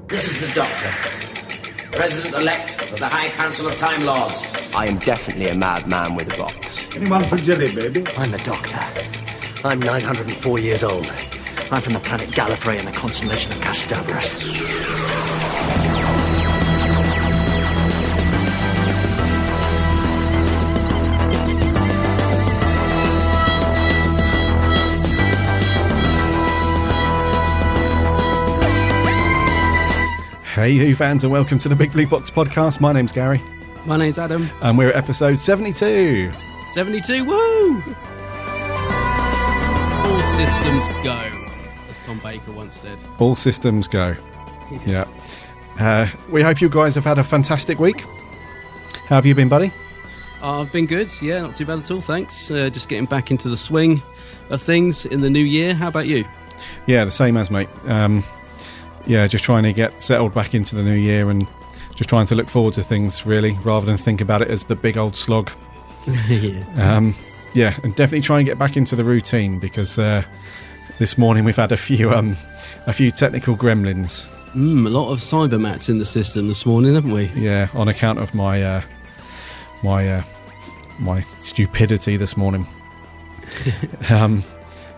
This is the Doctor, President-elect of the High Council of Time Lords. I am definitely a madman with a box. Anyone for jelly, baby? I'm the Doctor. I'm 904 years old. I'm from the planet Gallifrey in the constellation of Castobrus. Hey, Who fans, and welcome to the Big Blue Box podcast. My name's Gary. My name's Adam. And we're at episode 72. 72, woo! All systems go, as Tom Baker once said. All systems go. Yeah. We hope you guys have had a fantastic week. How have you been, buddy? I've been good, yeah, not too bad at all, thanks. Just getting back into the swing of things in the new year. How about you? Yeah, the same as, mate. Yeah, just trying to get settled back into the new year and just trying to look forward to things, really, rather than think about it as the big old slog. Yeah. Yeah, and definitely try and get back into the routine because this morning we've had a few technical gremlins. A lot of cybermats in the system this morning, haven't we? Yeah, on account of my stupidity this morning.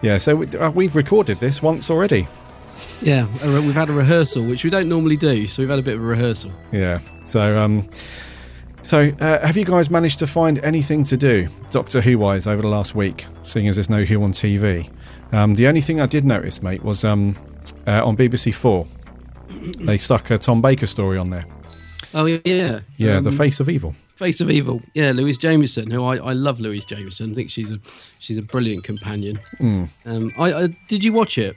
Yeah, so we've recorded this once already. Yeah, we've had a rehearsal, which we don't normally do, so we've had a bit of a rehearsal. Yeah, so have you guys managed to find anything to do, Doctor Who-wise, over the last week, seeing as there's no Who on TV? The only thing I did notice, mate, was on BBC 4, they stuck a Tom Baker story on there. Oh, yeah. Yeah, The Face of Evil. Face of Evil. Yeah, Louise Jameson, who I love Louise Jameson. I think she's a brilliant companion. Did you watch it?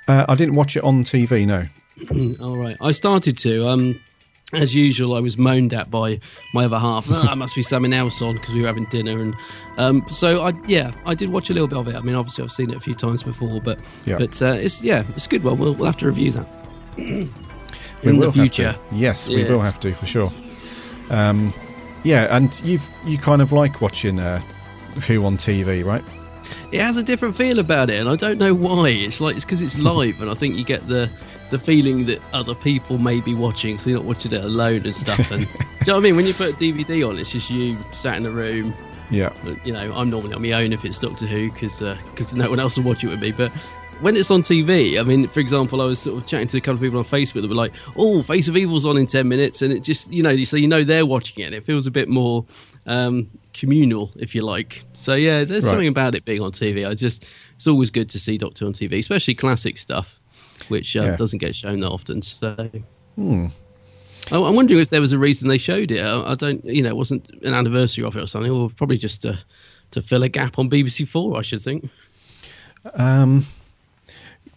I didn't watch it on TV, no. All right. I started to. As usual, I was moaned at by my other half. There must be something else on because we were having dinner, and so I did watch a little bit of it. I mean, obviously I've seen it a few times before, but it's a good one. We'll have to review that in the future. Yes, we will have to for sure. Yeah, and you kind of like watching Who on TV, right? It has a different feel about it, and I don't know why. It's because it's live, and I think you get the feeling that other people may be watching, so you're not watching it alone and stuff. And do you know what I mean? When you put a DVD on, it's just you sat in a room. Yeah. You know, I'm normally on my own if it's Doctor Who because no one else will watch it with me. But when it's on TV, I mean, for example, I was sort of chatting to a couple of people on Facebook that were like, "Oh, Face of Evil's on in 10 minutes," and it just so they're watching it. And it feels a bit more communal, if you like. So yeah, there's something about it being on TV. It's always good to see Doctor on TV, especially classic stuff, which doesn't get shown that often. So I'm wondering if there was a reason they showed it. I don't, it wasn't an anniversary of it or something, or probably just to fill a gap on BBC 4, I should think.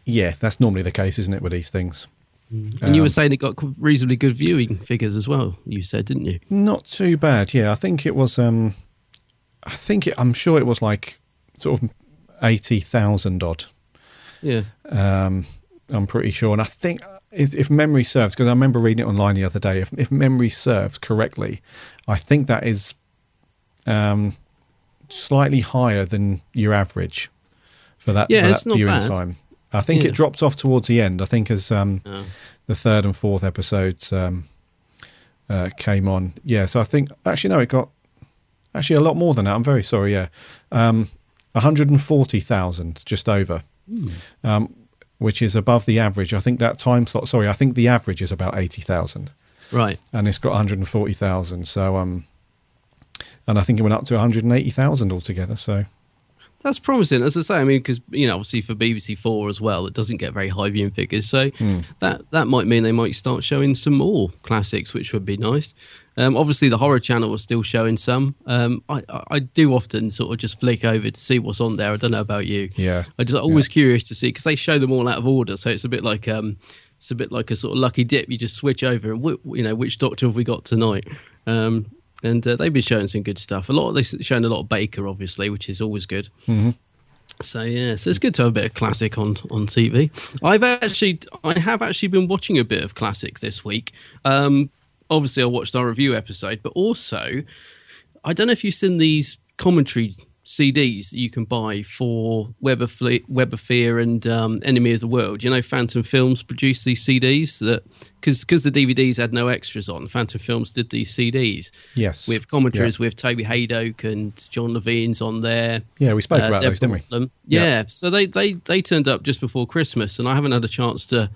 Yeah, that's normally the case, isn't it, with these things? And you were saying it got reasonably good viewing figures as well, you said, didn't you? Not too bad, yeah. I think it was, I'm sure it was like sort of 80,000 odd. Yeah. I'm pretty sure. And I think, if memory serves, because I remember reading it online the other day, if memory serves correctly, I think that is slightly higher than your average for that viewing time. I think it dropped off towards the end. I think as the third and fourth episodes came on. Yeah, so I think, actually, no, it got actually a lot more than that. I'm very sorry, yeah. 140,000, just over, which is above the average. I think that time slot, I think the average is about 80,000. Right. And it's got 140,000. So, and I think it went up to 180,000 altogether, so... That's promising, as I say. I mean, because obviously for BBC 4 as well, it doesn't get very high viewing figures. So that might mean they might start showing some more classics, which would be nice. Obviously, the horror channel was still showing some. I do often sort of just flick over to see what's on there. I don't know about you. Yeah, I'm just always curious to see because they show them all out of order. So it's a bit like a sort of lucky dip. You just switch over and which Doctor have we got tonight? And they've been showing some good stuff. They've shown a lot of Baker, obviously, which is always good. Mm-hmm. So it's good to have a bit of classic on TV. I have actually been watching a bit of classic this week. Obviously, I watched our review episode, but also I don't know if you've seen these commentary CDs that you can buy for Web of Fear and Enemy of the World. You know, Phantom Films produced these CDs that because the DVDs had no extras on. Phantom Films did these CDs, yes, with commentaries with Toby Haydock and John Levine's on there. Yeah, we spoke about those, didn't we? Yeah, so they turned up just before Christmas, and I haven't had a chance to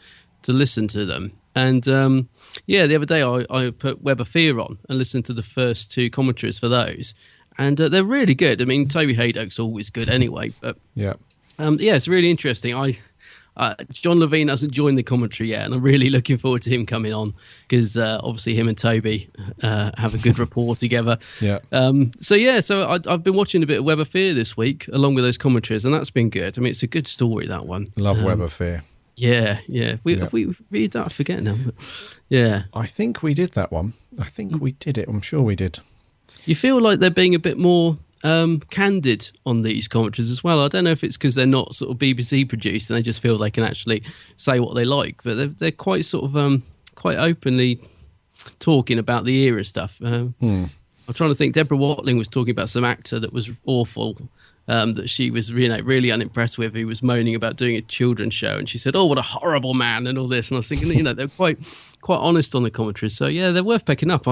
listen to them. And the other day I put Web of Fear on and listened to the first two commentaries for those. And they're really good. I mean, Toby Haydock's always good anyway. But it's really interesting. John Levine hasn't joined the commentary yet, and I'm really looking forward to him coming on because obviously him and Toby have a good rapport together. Yeah. So I've been watching a bit of Web of Fear this week along with those commentaries, and that's been good. I mean, it's a good story, that one. Love Web of Fear. Yeah. Have we read that? I forget now. But yeah. I think we did that one. I think we did it. I'm sure we did. You feel like they're being a bit more candid on these commentaries as well. I don't know if it's because they're not sort of BBC produced and they just feel they can actually say what they like, but they're quite sort of quite openly talking about the era stuff. I'm trying to think. Deborah Watling was talking about some actor that was awful, that she was really unimpressed with, who was moaning about doing a children's show, and she said, "Oh, what a horrible man," and all this. And I was thinking, they're quite honest on the commentaries. So yeah, they're worth picking up.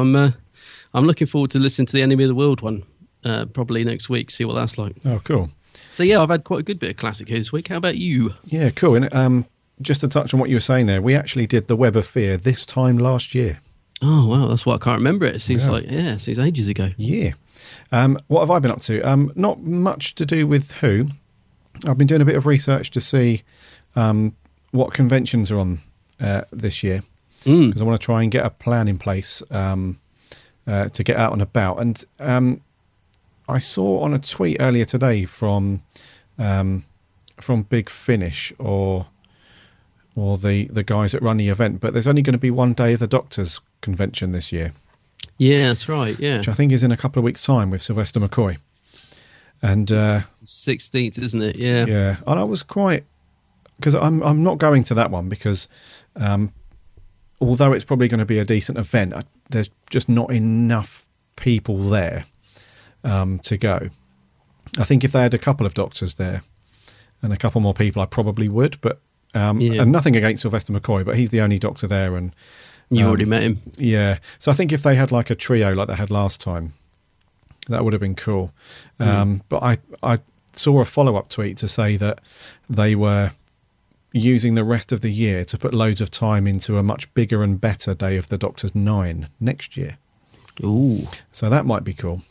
I'm looking forward to listening to the Enemy of the World one probably next week, see what that's like. Oh, cool. So, yeah, I've had quite a good bit of Classic Who this week. How about you? Yeah, cool. And just to touch on what you were saying there, we actually did the Web of Fear this time last year. Oh, wow, that's why I can't remember it. It seems it seems ages ago. Yeah. What have I been up to? Not much to do with Who. I've been doing a bit of research to see what conventions are on this year, because I want to try and get a plan in place to get out and about. And I saw on a tweet earlier today from Big Finish or the guys that run the event, but there's only going to be one day of the Doctors convention this year. Yeah, that's right, yeah. Which I think is in a couple of weeks' time with Sylvester McCoy. And it's the 16th, isn't it? Yeah. Yeah, and I was quite... Because I'm not going to that one because... although it's probably going to be a decent event, there's just not enough people there to go. I think if they had a couple of Doctors there and a couple more people, I probably would. But and nothing against Sylvester McCoy, but he's the only Doctor there. And you already met him. Yeah. So I think if they had like a trio like they had last time, that would have been cool. But I saw a follow-up tweet to say that they were using the rest of the year to put loads of time into a much bigger and better Day of the Doctors 9 next year. Ooh. So that might be cool.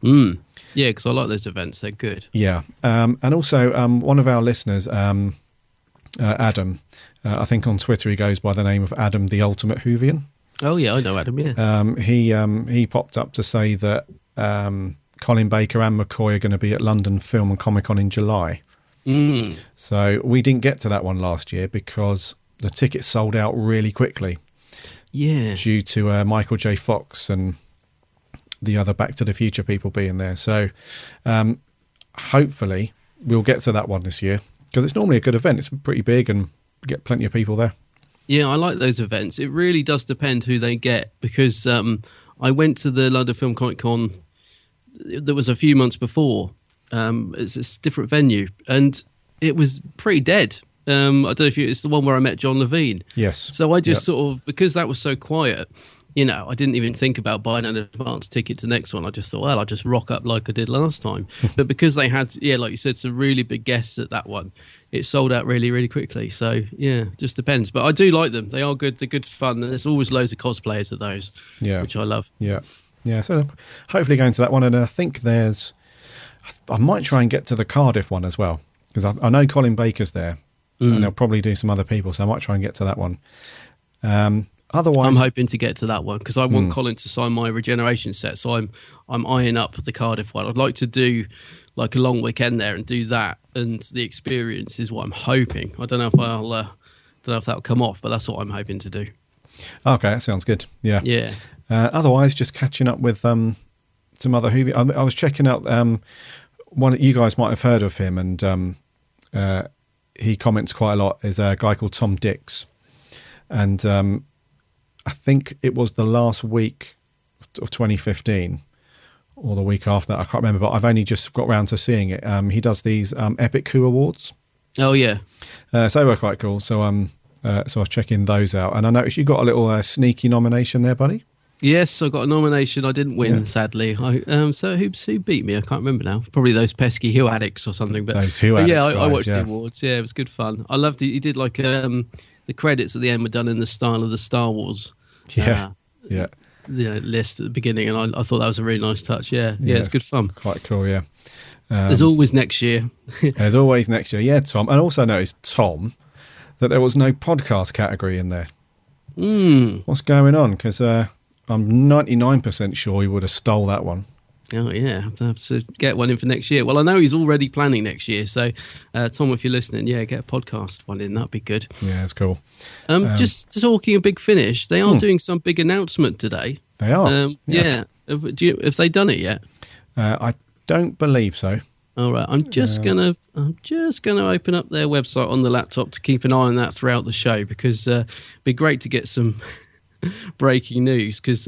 Yeah, because I like those events. They're good. Yeah. And also one of our listeners, Adam, I think on Twitter he goes by the name of Adam the Ultimate Whovian. Oh, yeah, I know Adam, yeah. He popped up to say that Colin Baker and McCoy are going to be at London Film and Comic Con in July. So we didn't get to that one last year because the tickets sold out really quickly. Yeah. Due to Michael J. Fox and the other Back to the Future people being there. So hopefully we'll get to that one this year because it's normally a good event. It's pretty big and get plenty of people there. Yeah, I like those events. It really does depend who they get because I went to the London Film Comic Con that was a few months before. It's a different venue, and it was pretty dead. I don't know if it's the one where I met John Levine. Yes. So I just sort of, because that was so quiet, I didn't even think about buying an advance ticket to the next one. I just thought, well, I'll just rock up like I did last time. But because they had, like you said, some really big guests at that one, it sold out really, really quickly. So, yeah, just depends. But I do like them. They are good. They're good fun. And there's always loads of cosplayers at those, which I love. Yeah. Yeah, so hopefully going to that one. And I think I might try and get to the Cardiff one as well, because I know Colin Baker's there, and they'll probably do some other people, so I might try and get to that one. Otherwise, I'm hoping to get to that one because I want Colin to sign my Regeneration set, so I'm eyeing up the Cardiff one. I'd like to do like a long weekend there and do that, and the experience is what I'm hoping. I don't know if that'll come off, but that's what I'm hoping to do. Okay, that sounds good. Yeah, yeah. Otherwise, just catching up with some other Who. I was checking out one. You guys might have heard of him, and he comments quite a lot. Is a guy called Tom Dix, and I think it was the last week of 2015 or the week after that. I can't remember, but I've only just got round to seeing it. He does these Epic Coup Awards. Oh, yeah. So they were quite cool. So I was checking those out. And I noticed you got a little sneaky nomination there, buddy. Yes, I got a nomination. I didn't win, sadly. So who beat me? I can't remember now. Probably those pesky Who Addicts or something. But those Who Addicts guys, I watched the awards. Yeah, it was good fun. I loved it. He did like the credits at the end were done in the style of the Star Wars. List at the beginning, and I thought that was a really nice touch. Yeah, it's good fun. Quite cool, yeah. There's always next year. There's always next year, yeah, Tom. And also noticed, Tom, that there was no podcast category in there. What's going on? Because I'm 99% sure he would have stole that one. Oh, yeah, have to get one in for next year. Well, I know he's already planning next year, so Tom, if you're listening, get a podcast one in. That'd be good. Yeah, it's cool. Just talking a Big Finish, they are doing some big announcement today. They are? Yeah. Have they done it yet? I don't believe so. All right, I'm just gonna open up their website on the laptop to keep an eye on that throughout the show, because it'd be great to get some breaking news, because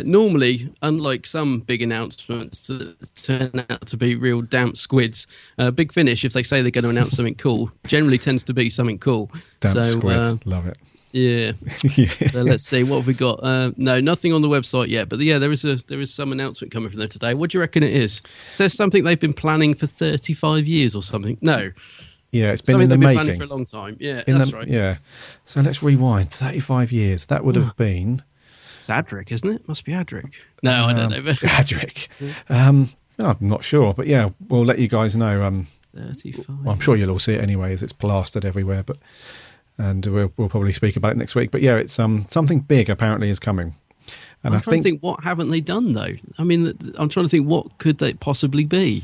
normally, unlike some big announcements that turn out to be real damp squids, Big Finish, if they say they're going to announce something cool, generally tends to be something cool. Damp squids, love it. Yeah. So let's see, what have we got? No, nothing on the website yet, but there is some announcement coming from them today. What do you reckon it is? Is there something they've been planning for 35 years or something? No. Yeah, it's been in the making. Planning for a long time. Yeah, that's right. Yeah. So let's rewind. 35 years. That would have been... It's Adric, isn't it? Must be Adric. No, I don't know. Adric. I'm not sure, but yeah, we'll let you guys know. 35. Well, I'm sure you'll all see it anyway, as it's plastered everywhere, and we'll probably speak about it next week. But yeah, it's something big apparently is coming. And I'm trying to think, what haven't they done though? I mean, I'm trying to think, what could they possibly be?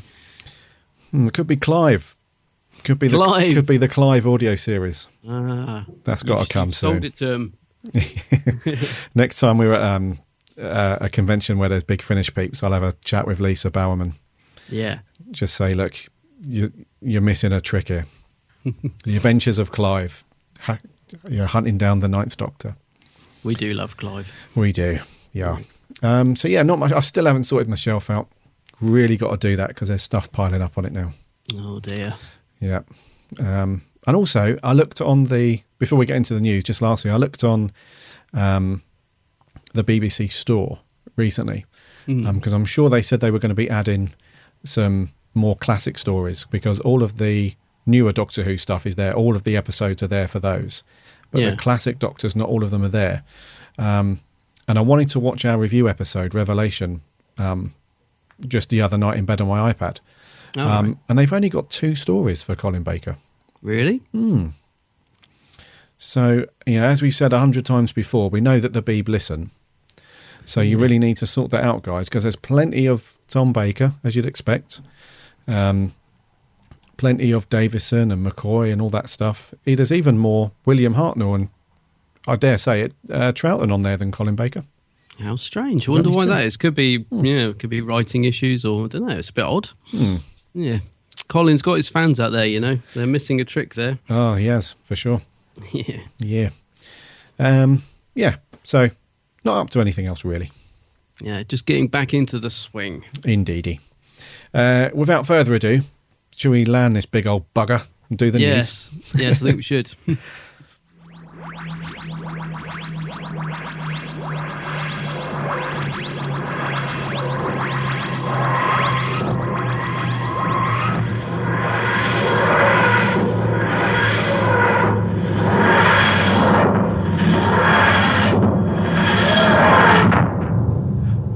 It could be Clive. Could be the Clive audio series. That's got to come soon. Sold it to him. Next time we're at a convention where there's Big Finish peeps, I'll have a chat with Lisa Bowerman. Yeah. Just say, look, you're missing a trick here. The Adventures of Clive. Hunting down the Ninth Doctor. We do love Clive. We do, yeah. So yeah, not much. I still haven't sorted my shelf out. Really got to do that because there's stuff piling up on it now. Oh dear. Yeah. And also, I looked on before we get into the news, just lastly, I looked on the BBC store recently because I'm sure they said they were going to be adding some more classic stories, because all of the newer Doctor Who stuff is there. All of the episodes are there for those. But the classic Doctors, not all of them are there. And I wanted to watch our review episode, Revelation, just the other night in bed on my iPad. Right. And they've only got 2 stories for Colin Baker. Really? So, as we said 100 times before, we know that the Beeb listen. So you really need to sort that out, guys, because there's plenty of Tom Baker, as you'd expect. Plenty of Davison and McCoy and all that stuff. There's even more William Hartnell and, I dare say it, Troughton on there than Colin Baker. How strange. I wonder why that is. Could be, could be writing issues, or I don't know. It's a bit odd. Yeah. Colin's got his fans out there, They're missing a trick there. Oh, he has, for sure. Yeah. Yeah. So, not up to anything else, really. Yeah, just getting back into the swing. Indeedy. Without further ado, shall we land this big old bugger and do the news? Yes, I think we should.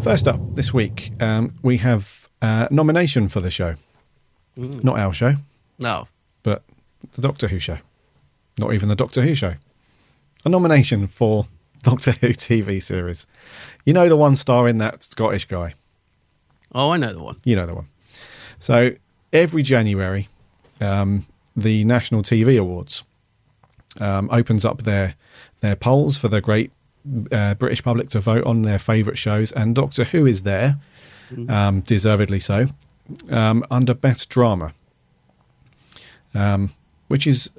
First up this week, we have a nomination for the show. Not our show. No. But the Doctor Who show. Not even the Doctor Who show. A nomination for Doctor Who TV series. You know the one starring that Scottish guy? Oh, I know the one. You know the one. So every January, the National TV Awards opens up their polls for the great British public to vote on their favourite shows, and Doctor Who is there, deservedly so, under Best Drama, which is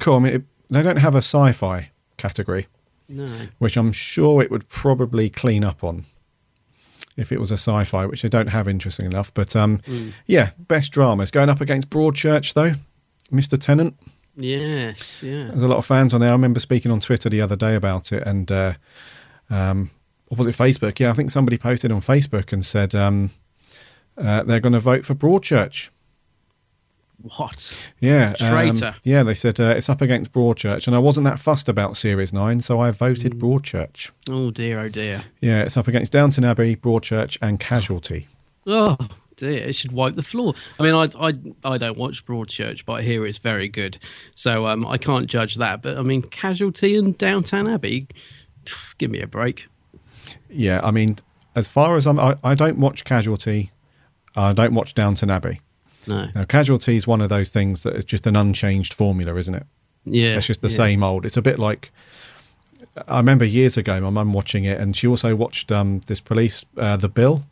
cool. I mean, they don't have a sci-fi category, no, which I'm sure it would probably clean up on. if it was a sci-fi, which they don't have, interesting enough. But yeah, best dramas. Going up against Broadchurch, though, Mr. Tennant. Yes, yeah. There's a lot of fans on there. I remember speaking on Twitter the other day about it, and or was it Facebook? Yeah, I think somebody posted on Facebook and said they're going to vote for Broadchurch. What? Yeah. Traitor. Yeah, they said it's up against Broadchurch, and I wasn't that fussed about Series 9, so I voted Broadchurch. Oh, dear, oh, dear. Yeah, it's up against Downton Abbey, Broadchurch, and Casualty. Oh, dear, it should wipe the floor. I mean, I don't watch Broadchurch, but I hear it's very good, so I can't judge that. But, I mean, Casualty and Downton Abbey, give me a break. Yeah, I mean, as far as I don't watch Casualty, I don't watch Downton Abbey. No. Now, Casualty is one of those things that is just an unchanged formula, isn't it? Yeah. It's just the same old. It's a bit like, I remember years ago, my mum watching it, and she also watched this police, The Bill.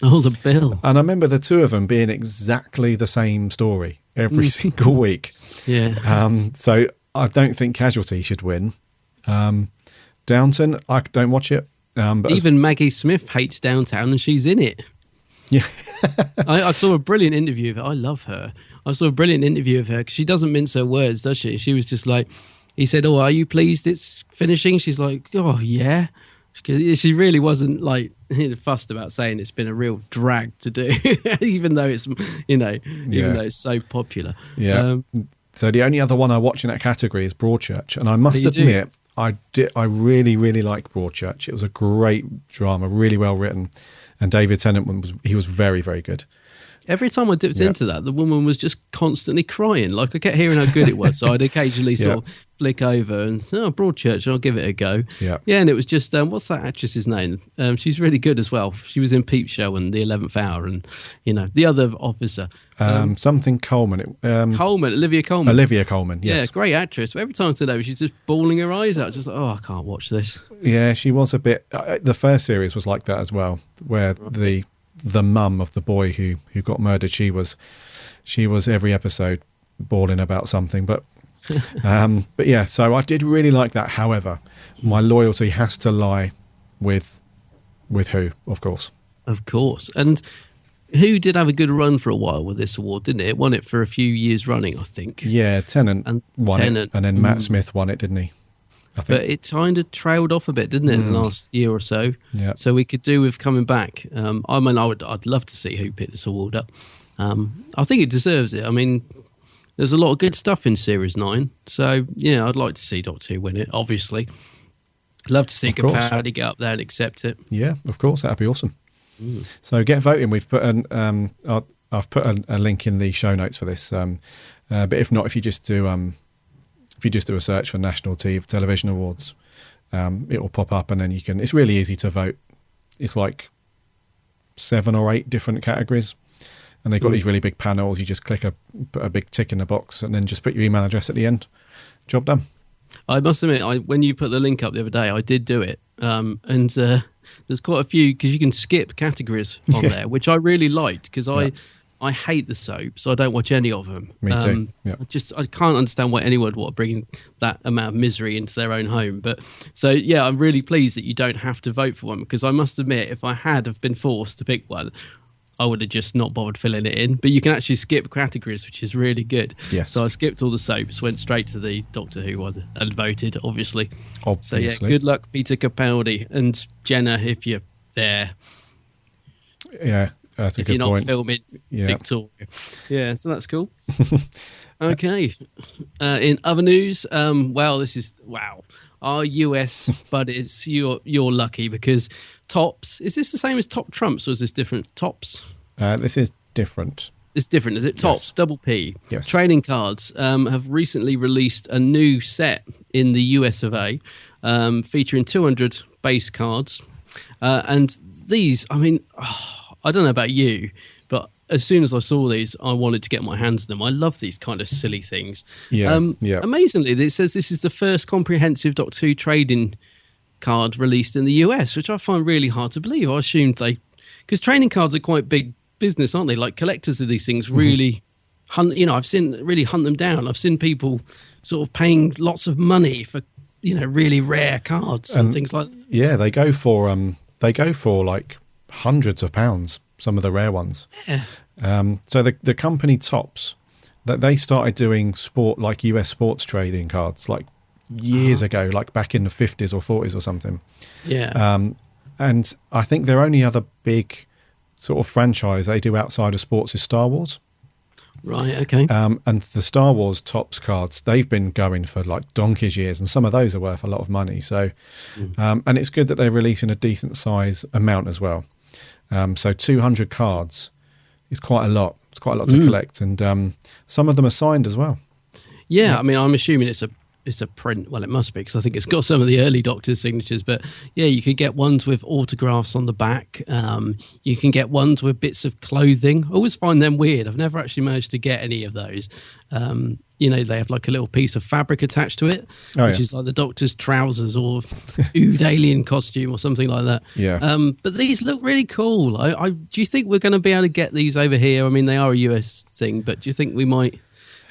Oh, The Bill. And I remember the two of them being exactly the same story every single week. Yeah. So I don't think Casualty should win. Downton, I don't watch it. But even Maggie Smith hates Downtown, and she's in it. Yeah. I saw a brilliant interview of her. I love her. I saw a brilliant interview of her because she doesn't mince her words, does she? She was just like, he said, "Oh, are you pleased it's finishing?" She's like, "Oh, yeah." She really wasn't like fussed about saying it's been a real drag to do, even though it's, even though it's so popular. Yeah. So the only other one I watch in that category is Broadchurch, and I must admit, I really, really like Broadchurch. It was a great drama, really well written. And David Tennant was very, very good. Every time I dipped into that, the woman was just constantly crying. Like, I kept hearing how good it was, so I'd occasionally sort of flick over and say, "Oh, Broadchurch, I'll give it a go." Yeah, and it was just what's that actress's name? She's really good as well. She was in Peep Show and The 11th Hour, and the other officer. Something Coleman. Olivia Colman. Olivia Colman. Yes, yeah, great actress. But every time today, she's just bawling her eyes out. Just like, oh, I can't watch this. Yeah, she was a bit. The first series was like that as well, where the mum of the boy who got murdered, she was every episode bawling about something. But yeah, so I did really like that. However, my loyalty has to lie with Who, of course. Of course. And Who did have a good run for a while with this award, didn't it? It won it for a few years running, I think. Yeah, Tennant won it, and then Matt Smith won it, didn't he? But it kind of trailed off a bit, didn't it, in the last year or so? Yeah. So we could do with coming back. I mean, I'd love to see Who pick this award up. I think it deserves it. I mean, there's a lot of good stuff in Series 9. So, yeah, I'd like to see Doctor Who win it, obviously. I'd love to see Capaldi get up there and accept it. Yeah, of course. That'd be awesome. So get voting. We've put I've put a link in the show notes for this. But if not, if you just do a search for National Television Awards, it will pop up, and then you can. It's really easy to vote. It's like 7 or 8 different categories, and they've got these really big panels. You just put a big tick in the box, and then just put your email address at the end. Job done. I must admit, when you put the link up the other day, I did do it, and there's quite a few because you can skip categories on there, which I really liked because I hate the soaps. I don't watch any of them. Me too. I can't understand why anyone would want to bring that amount of misery into their own home. But so yeah, I'm really pleased that you don't have to vote for one, because I must admit, if I had have been forced to pick one, I would have just not bothered filling it in. But you can actually skip categories, which is really good. Yes. So I skipped all the soaps, went straight to the Doctor Who one, and voted, obviously. So yeah, good luck, Peter Capaldi, and Jenna, if you're there. Yeah. That's a good point. If you're not filming Victoria. Yeah, so that's cool. Okay. In other news, our US buddies, you're lucky because Tops, is this the same as Top Trumps, or is this different? Tops? This is different. It's different, is it? Tops, yes. Double P. Yes. Trading cards have recently released a new set in the US of A, featuring 200 base cards. And these, I mean... I don't know about you, but as soon as I saw these, I wanted to get my hands on them. I love these kind of silly things. Yeah. Amazingly, it says this is the first comprehensive Doctor Who trading card released in the US, which I find really hard to believe. I assumed because trading cards are quite big business, aren't they? Like, collectors of these things really hunt them down. I've seen people sort of paying lots of money for, really rare cards and things like that. Yeah, they go for like hundreds of pounds, some of the rare ones. Yeah. So the company Topps, that they started doing sport, like US sports trading cards, like years ago, like back in the 50s or 40s or something. Yeah. And I think their only other big sort of franchise they do outside of sports is Star Wars. Right, okay. And the Star Wars Topps cards, they've been going for like donkey's years, and some of those are worth a lot of money. So, and it's good that they're releasing a decent size amount as well. So 200 cards is quite a lot. It's quite a lot to collect, and some of them are signed as well. Yeah, I mean, I'm assuming it's a print. Well, it must be, because I think it's got some of the early Doctor's signatures. But yeah, you could get ones with autographs on the back. You can get ones with bits of clothing. I always find them weird. I've never actually managed to get any of those. They have like a little piece of fabric attached to it, which is like the Doctor's trousers or Ood alien costume or something like that. Yeah. But these look really cool. Do you think we're going to be able to get these over here? I mean, they are a US thing, but do you think we might,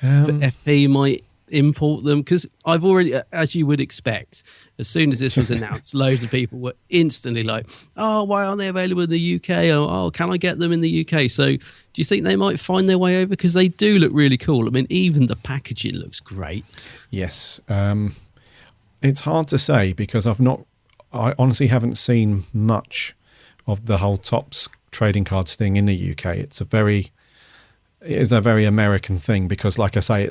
FP might import them? Because I've already, as you would expect, as soon as this was announced, loads of people were instantly like, oh, why aren't they available in the UK? Or, oh, can I get them in the UK? So do you think they might find their way over? Because they do look really cool. I mean, even the packaging looks great. Yes. It's hard to say, because I honestly haven't seen much of the whole Topps trading cards thing in the UK. It is a very American thing, because like I say,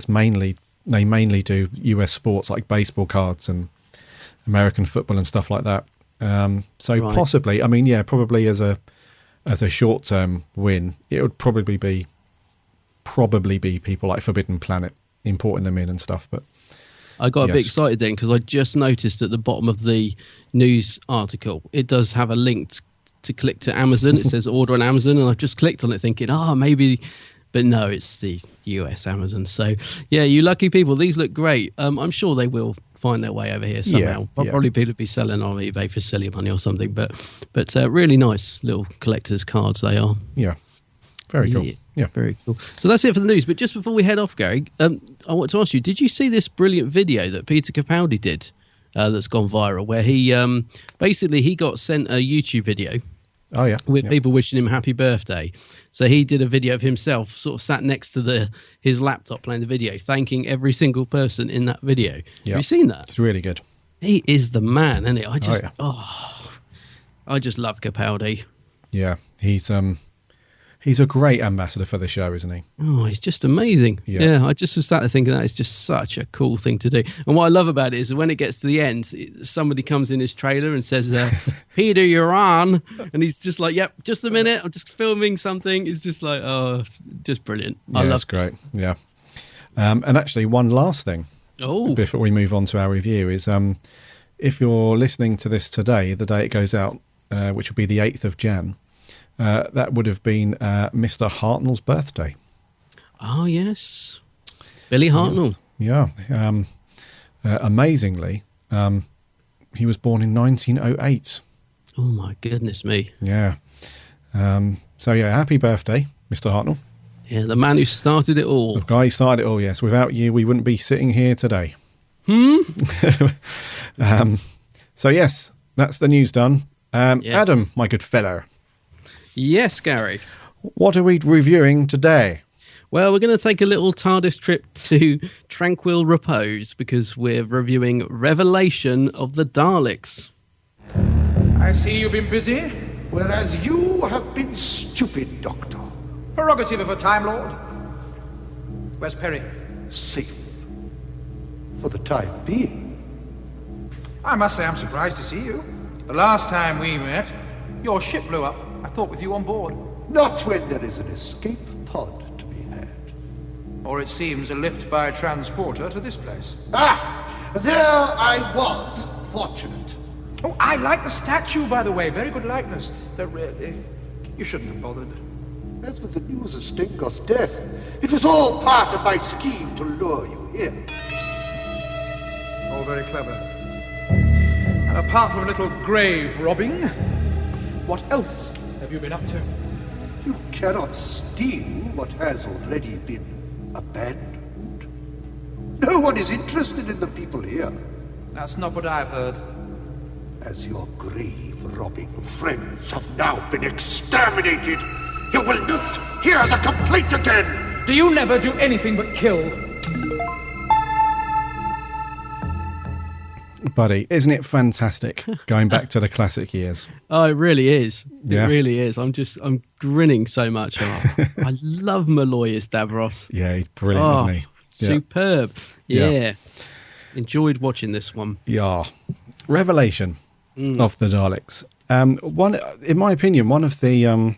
they mainly do US sports like baseball cards and American football and stuff like that. Possibly, I mean, yeah, probably as a short term win, it would probably be people like Forbidden Planet importing them in and stuff. But I got a bit excited then, because I just noticed at the bottom of the news article, it does have a link to click to Amazon. It says order on Amazon, and I've just clicked on it thinking, maybe. But no, it's the US Amazon. So, yeah, you lucky people. These look great. I'm sure they will find their way over here somehow. Probably people will be selling on eBay for silly money or something. But really nice little collector's cards they are. Yeah, very cool. Yeah, very cool. So that's it for the news. But just before we head off, Gary, I want to ask you, did you see this brilliant video that Peter Capaldi did that's gone viral, where he basically he got sent a YouTube video with people wishing him happy birthday. So he did a video of himself sort of sat next to his laptop playing the video, thanking every single person in that video. Have you seen that? It's really good. He is the man, isn't he? I just love Capaldi. Yeah, he's a great ambassador for the show, isn't he? Oh, he's just amazing. Yeah, I just was sat there thinking that is just such a cool thing to do. And what I love about it is when it gets to the end, somebody comes in his trailer and says, Peter, you're on. And he's just like, yep, just a minute. I'm just filming something. It's just like, just brilliant. I love it. Great. Yeah. And actually, one last thing before we move on to our review is if you're listening to this today, the day it goes out, which will be the 8th of Jan, that would have been Mr. Hartnell's birthday. Oh, yes. Billy Hartnell. Yes. Yeah. Amazingly, he was born in 1908. Oh, my goodness me. Yeah. Happy birthday, Mr. Hartnell. Yeah, the man who started it all. The guy who started it all, yes. Without you, we wouldn't be sitting here today. So, yes, that's the news done. Adam, my good fellow. Yes, Gary. What are we reviewing today? Well, we're going to take a little TARDIS trip to tranquil repose because we're reviewing Revelation of the Daleks. I see you've been busy. Whereas you have been stupid, Doctor. Prerogative of a Time Lord. Where's Perry? Safe. For the time being. I must say I'm surprised to see you. The last time we met, your ship blew up. I thought with you on board. Not when there is an escape pod to be had. Or it seems a lift by transporter to this place. There I was, fortunate. Oh, I like the statue, by the way. Very good likeness. Though really, you shouldn't have bothered. As with the news of Stingos' death, it was all part of my scheme to lure you here. All very clever. And apart from a little grave robbing, what else have you been up to? You cannot steal what has already been abandoned. No one is interested in the people here. That's not what I've heard. As your grave-robbing friends have now been exterminated, you will not hear the complaint again! Do you never do anything but kill? Buddy, isn't it fantastic going back to the classic years? Oh, it really is. Yeah. It really is. I'm grinning so much. I love Malloy as Davros. Yeah, he's brilliant, isn't he? Yeah. Superb. Yeah. Enjoyed watching this one. Yeah. Revelation of the Daleks. One, in my opinion, one of the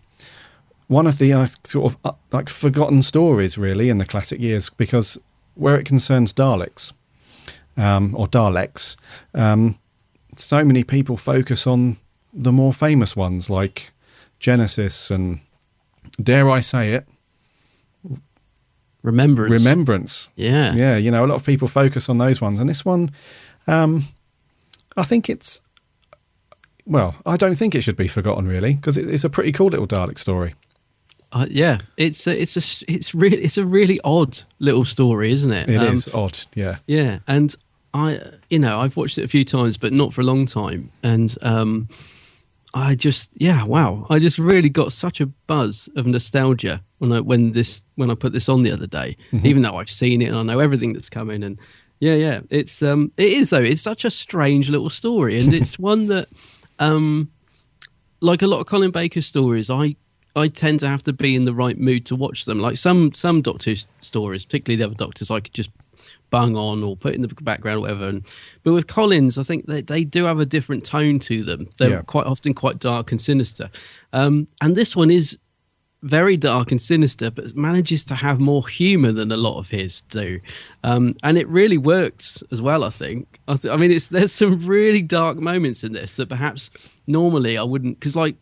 sort of like forgotten stories really in the classic years, because where it concerns Daleks, or Daleks, so many people focus on the more famous ones like Genesis and, dare I say it, Remembrance. Yeah. Yeah, you know, a lot of people focus on those ones. And this one, I think it's, well, I don't think it should be forgotten really, because it's a pretty cool little Dalek story. Yeah, it's a really odd little story, isn't it? It is odd, yeah. Yeah, and I've watched it a few times, but not for a long time. And I just really got such a buzz of nostalgia when I put this on the other day, even though I've seen it and I know everything that's coming. And it is though. It's such a strange little story, and it's one that, like a lot of Colin Baker stories, I tend to have to be in the right mood to watch them. Like some Doctor Who stories, particularly the other Doctors, I could just bung on or put in the background or whatever. But with Collins, I think they do have a different tone to them. They're quite often quite dark and sinister. And this one is very dark and sinister, but manages to have more humour than a lot of his do. And it really works as well, I think. I mean, there's some really dark moments in this that perhaps normally I wouldn't, because like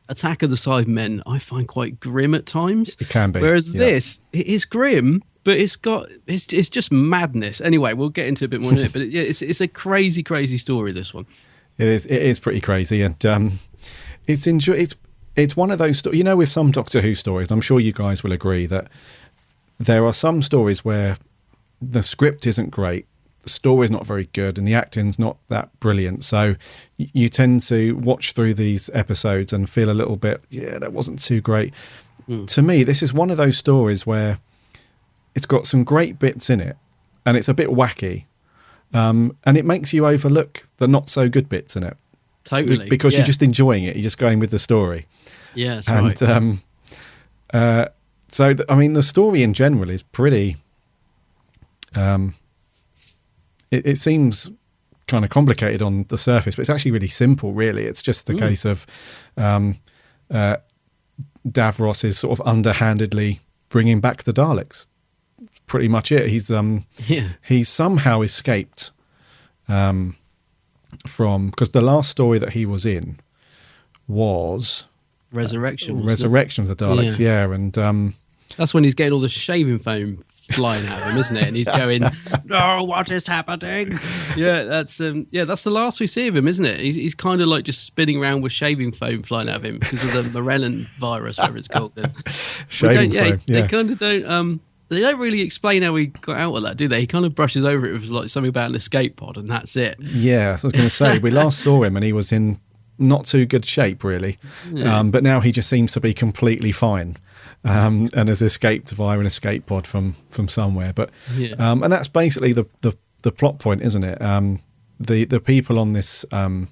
Attack of the Cybermen, I find quite grim at times. It can be. Whereas this, it is grim, but it's just madness. Anyway, we'll get into a bit more in it. But it's a crazy, crazy story. This one. It is pretty crazy, and it's one of those stories. You know, with some Doctor Who stories, and I'm sure you guys will agree that there are some stories where the script isn't great, the story's not very good, and the acting's not that brilliant. So you tend to watch through these episodes and feel a little bit, that wasn't too great. To me, this is one of those stories where it's got some great bits in it, and it's a bit wacky, and it makes you overlook the not so good bits in it. Totally, because you're just enjoying it. You're just going with the story. Yeah, that's right. I mean, the story in general is pretty. It seems kind of complicated on the surface, but it's actually really simple. Really, it's just the case of Davros is sort of underhandedly bringing back the Daleks. Pretty much it. He's somehow escaped from, because the last story that he was in was Resurrection of the Daleks, and that's when he's getting all the shaving foam flying at him, isn't it? And he's going, "Oh, what is happening?" That's the last we see of him, isn't it? He's kind of like just spinning around with shaving foam flying out of him because of the Morellon virus, whatever it's called. Shaving foam. They kind of don't. They don't really explain how he got out of that, do they? He kind of brushes over it with like something about an escape pod, and that's it. Yeah, that's what I was going to say. We last saw him, and he was in not too good shape, really. Yeah. But now he just seems to be completely fine, and has escaped via an escape pod from somewhere. But and that's basically the plot point, isn't it? The people on this on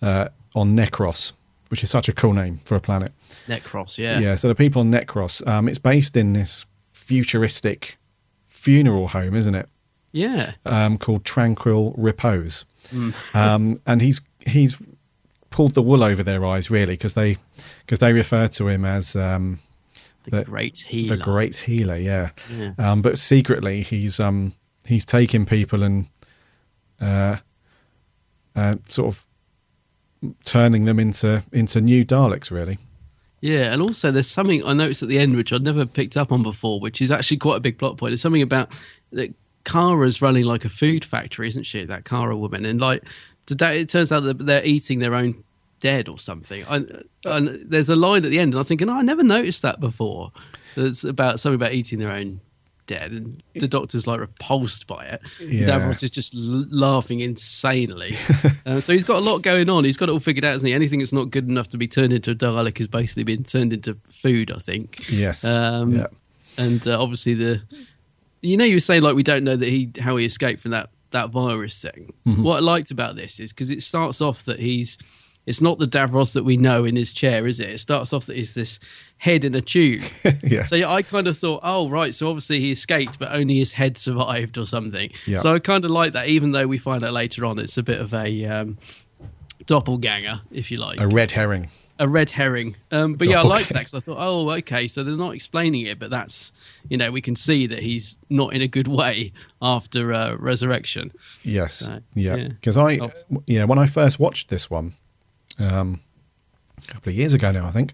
Necros, which is such a cool name for a planet. Necros, yeah. Yeah, so the people on Necros, it's based in this futuristic funeral home, isn't it? Yeah. Called Tranquil Repose. And he's pulled the wool over their eyes, really, because they refer to him as the Great Healer. The Great Healer, yeah. But secretly, he's taking people and sort of turning them into new Daleks, really. Yeah, and also there's something I noticed at the end which I'd never picked up on before, which is actually quite a big plot point. It's something about that Kara's running like a food factory, isn't she? That Kara woman, and like today it turns out that they're eating their own dead or something. And there's a line at the end, and I was thinking, I never noticed that before. It's about something about eating their own dead, and the Doctor's like repulsed by it. Yeah. Davros is just laughing insanely. So he's got a lot going on. He's got it all figured out, hasn't he? Anything that's not good enough to be turned into a Dalek has basically been turned into food, I think. Yes. And obviously you were saying like we don't know that how he escaped from that virus thing. Mm-hmm. What I liked about this is because it starts off that it's not the Davros that we know in his chair, is it? It starts off that he's this head in a tube. Yeah. So I kind of thought, oh, right, so obviously he escaped, but only his head survived or something. Yeah. So I kind of like that, even though we find out later on it's a bit of a doppelganger, if you like. A red herring. But yeah, I like that because I thought, oh, okay, so they're not explaining it, but that's, we can see that he's not in a good way after resurrection. Yes. So, yeah. Because when I first watched this one, a couple of years ago now, I think,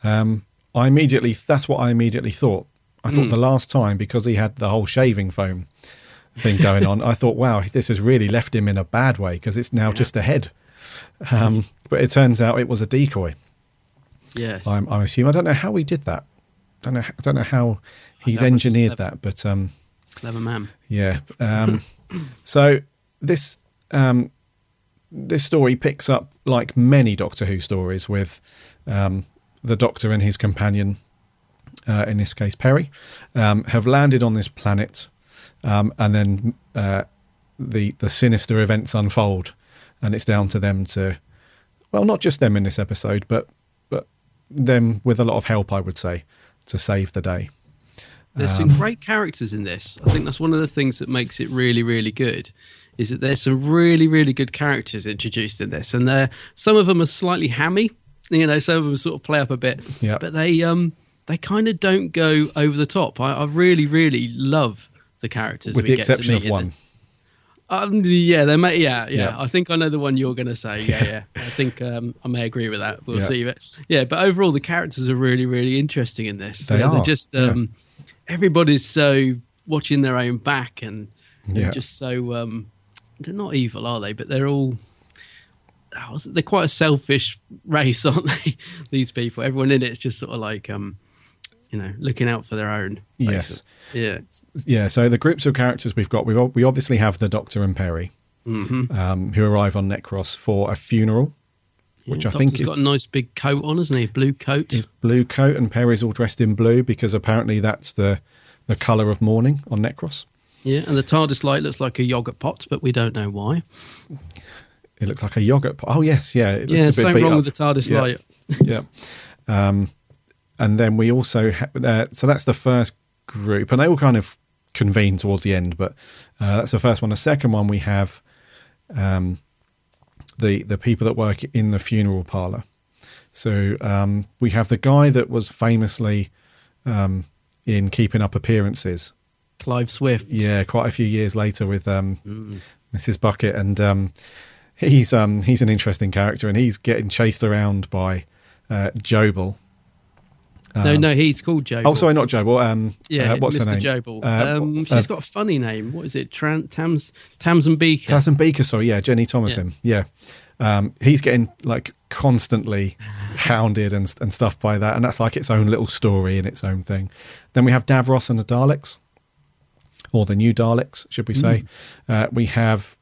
that's what I immediately thought. I thought the last time, because he had the whole shaving foam thing going on, I thought, wow, this has really left him in a bad way because it's now just a head. But it turns out it was a decoy. Yes. I'm assuming. I don't know how he did that. I don't know how he's engineered that, but clever man. Yeah. So this story picks up, like many Doctor Who stories, with the Doctor and his companion, in this case Perry, have landed on this planet, and then the sinister events unfold, and it's down to them to, well, not just them in this episode, but them with a lot of help, I would say, to save the day. There's some great characters in this. I think that's one of the things that makes it really, really good, is that there's some really, really good characters introduced in this. And some of them are slightly hammy, some of them sort of play up a bit, but they kind of don't go over the top. I really, really love the characters. With the exception of one. They may. Yeah. I think I know the one you're going to say. Yeah. I think I may agree with that. We'll see. But overall, the characters are really, really interesting in this. They're just everybody's so watching their own back, and they're just so they're not evil, are they? But they're all. They're quite a selfish race, aren't they? These people, everyone in it's just sort of like looking out for their own. Yes. Yeah. So the groups of characters we've got, we obviously have the Doctor and Perry, who arrive on Necros for a funeral, which I think he's got a nice big coat on, isn't he? Blue coat. His blue coat, and Perry's all dressed in blue because apparently that's the colour of mourning on Necros. Yeah, and the TARDIS light looks like a yoghurt pot, but we don't know why. It looks like a yoghurt pot. Oh yes, yeah. It looks a bit something wrong up. with the TARDIS light. Yeah. And then we also so that's the first group, and they all kind of convene towards the end, but that's the first one. The second one, we have the people that work in the funeral parlour. So we have the guy that was famously in Keeping Up Appearances, Clive Swift. Yeah, quite a few years later with Mrs. Bucket, and he's an interesting character, and he's getting chased around by Jobel. No, he's called Jobel. Oh, sorry, not Jobel. What's Mr. her name? Jobel. She's got a funny name. What is it? Tamsin Beaker. Tamsin Beaker, sorry, yeah, Jenny Thomason. Yeah. He's getting like constantly hounded and stuff by that, and that's like its own little story and its own thing. Then we have Davros and the Daleks, or the new Daleks, should we say? We have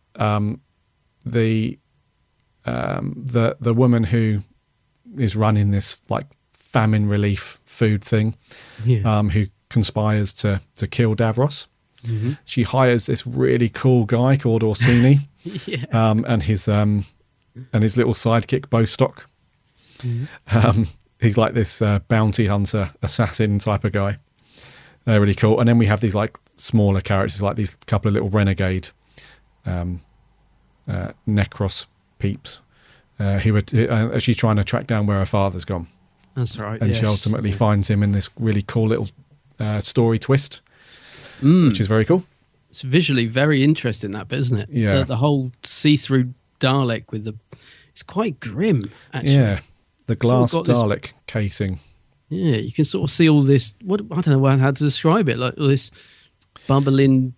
the woman who is running this like famine relief food thing, who conspires to kill Davros. Mm-hmm. She hires this really cool guy called Orsini, and his little sidekick Bostock. Mm-hmm. He's like this bounty hunter, assassin type of guy. They're really cool. And then we have these like smaller characters, like these couple of little renegade Necros peeps. She's trying to track down where her father's gone. That's right. And she ultimately finds him in this really cool little story twist, which is very cool. It's visually very interesting, that bit, isn't it? Yeah. The whole see-through Dalek with it's quite grim, actually. Yeah. The glass Dalek casing. Yeah, you can sort of see all this, I don't know how to describe it, like all this bubbling,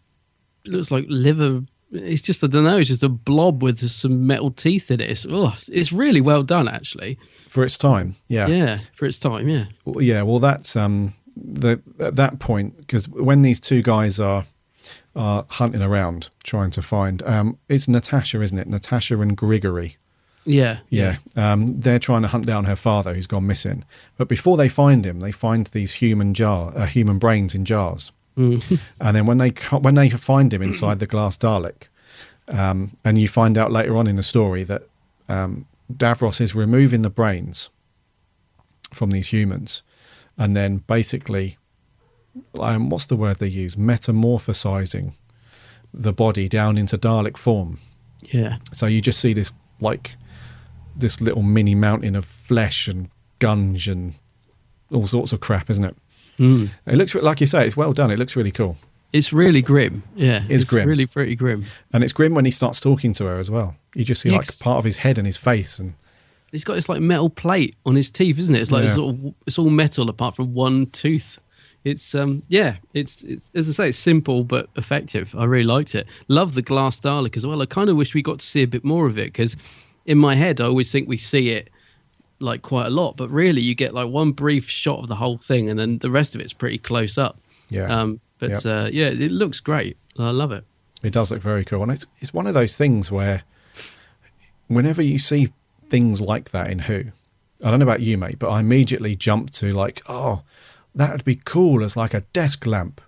looks like liver. It's just, I don't know, it's just a blob with some metal teeth in it. It's really well done, actually. For its time, yeah. Yeah, for its time, yeah. Well, that's at that point, because when these two guys are hunting around trying to find, it's Natasha, isn't it? Natasha and Grigory. Yeah. They're trying to hunt down her father who's gone missing. But before they find him, they find these human brains in jars. And then when they find him inside the glass Dalek, and you find out later on in the story that Davros is removing the brains from these humans, and then basically, what's the word they use? Metamorphosizing the body down into Dalek form. Yeah. So you just see this little mini mountain of flesh and gunge and all sorts of crap, isn't it? It looks, like you say, it's well done. It looks really cool. It's really grim. Yeah, it's grim. Really pretty grim. And it's grim when he starts talking to her as well. You just see like part of his head and his face, and he's got this like metal plate on his teeth, isn't it? It's like it's all metal apart from one tooth. It's it's as I say, it's simple but effective. I really liked it. Love the glass Dalek as well. I kind of wish we got to see a bit more of it, because in my head I always think we see it like quite a lot, but really you get like one brief shot of the whole thing, and then the rest of it's pretty close up. It looks great. I love it. It does look very cool, and it's one of those things where whenever you see things like that in Who, I don't know about you, mate, but I immediately jump to like, oh, that would be cool as like a desk lamp.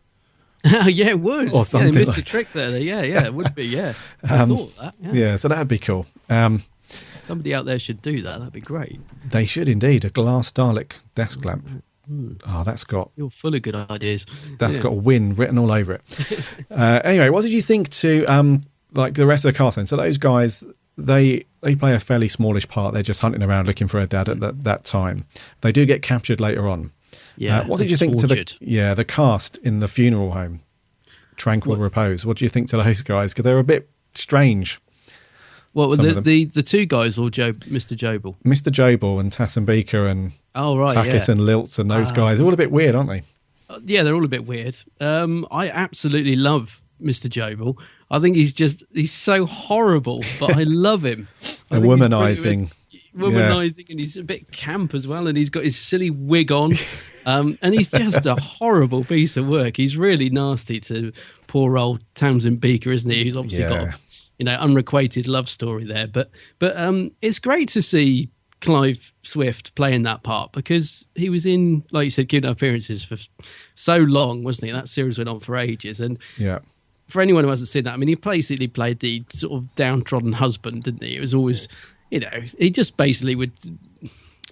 Yeah, it would. Or something. They missed a trick there. Yeah, it would be. Yeah, I thought that. Yeah, so that'd be cool. Somebody out there should do that. That'd be great. They should indeed. A glass Dalek desk lamp. Oh, that's got... You're full of good ideas. That's got a win written all over it. Anyway, what did you think to like the rest of the cast then? So those guys, they play a fairly smallish part. They're just hunting around looking for a dad at that time. They do get captured later on. Yeah. What did you think to the cast in the funeral home, Tranquil Repose? What do you think to those guys? Because they're a bit strange. Well, the two guys, or Mr. Jobel? Mr. Jobel and Tassan Beaker and Takis and Lilts and those guys are all a bit weird, aren't they? Yeah, they're all a bit weird. I absolutely love Mr. Jobel. I think he's so horrible, but I love him. And womanising. And he's a bit camp as well, and he's got his silly wig on. And he's just a horrible piece of work. He's really nasty to poor old Tamsin Beaker, isn't he? Who's obviously got... unrequited love story there, but it's great to see Clive Swift playing that part, because he was in, like you said, keeping up appearances for so long, wasn't he? That series went on for ages, and for anyone who hasn't seen that, I mean, he basically played the sort of downtrodden husband, didn't he? It was always, he just basically would.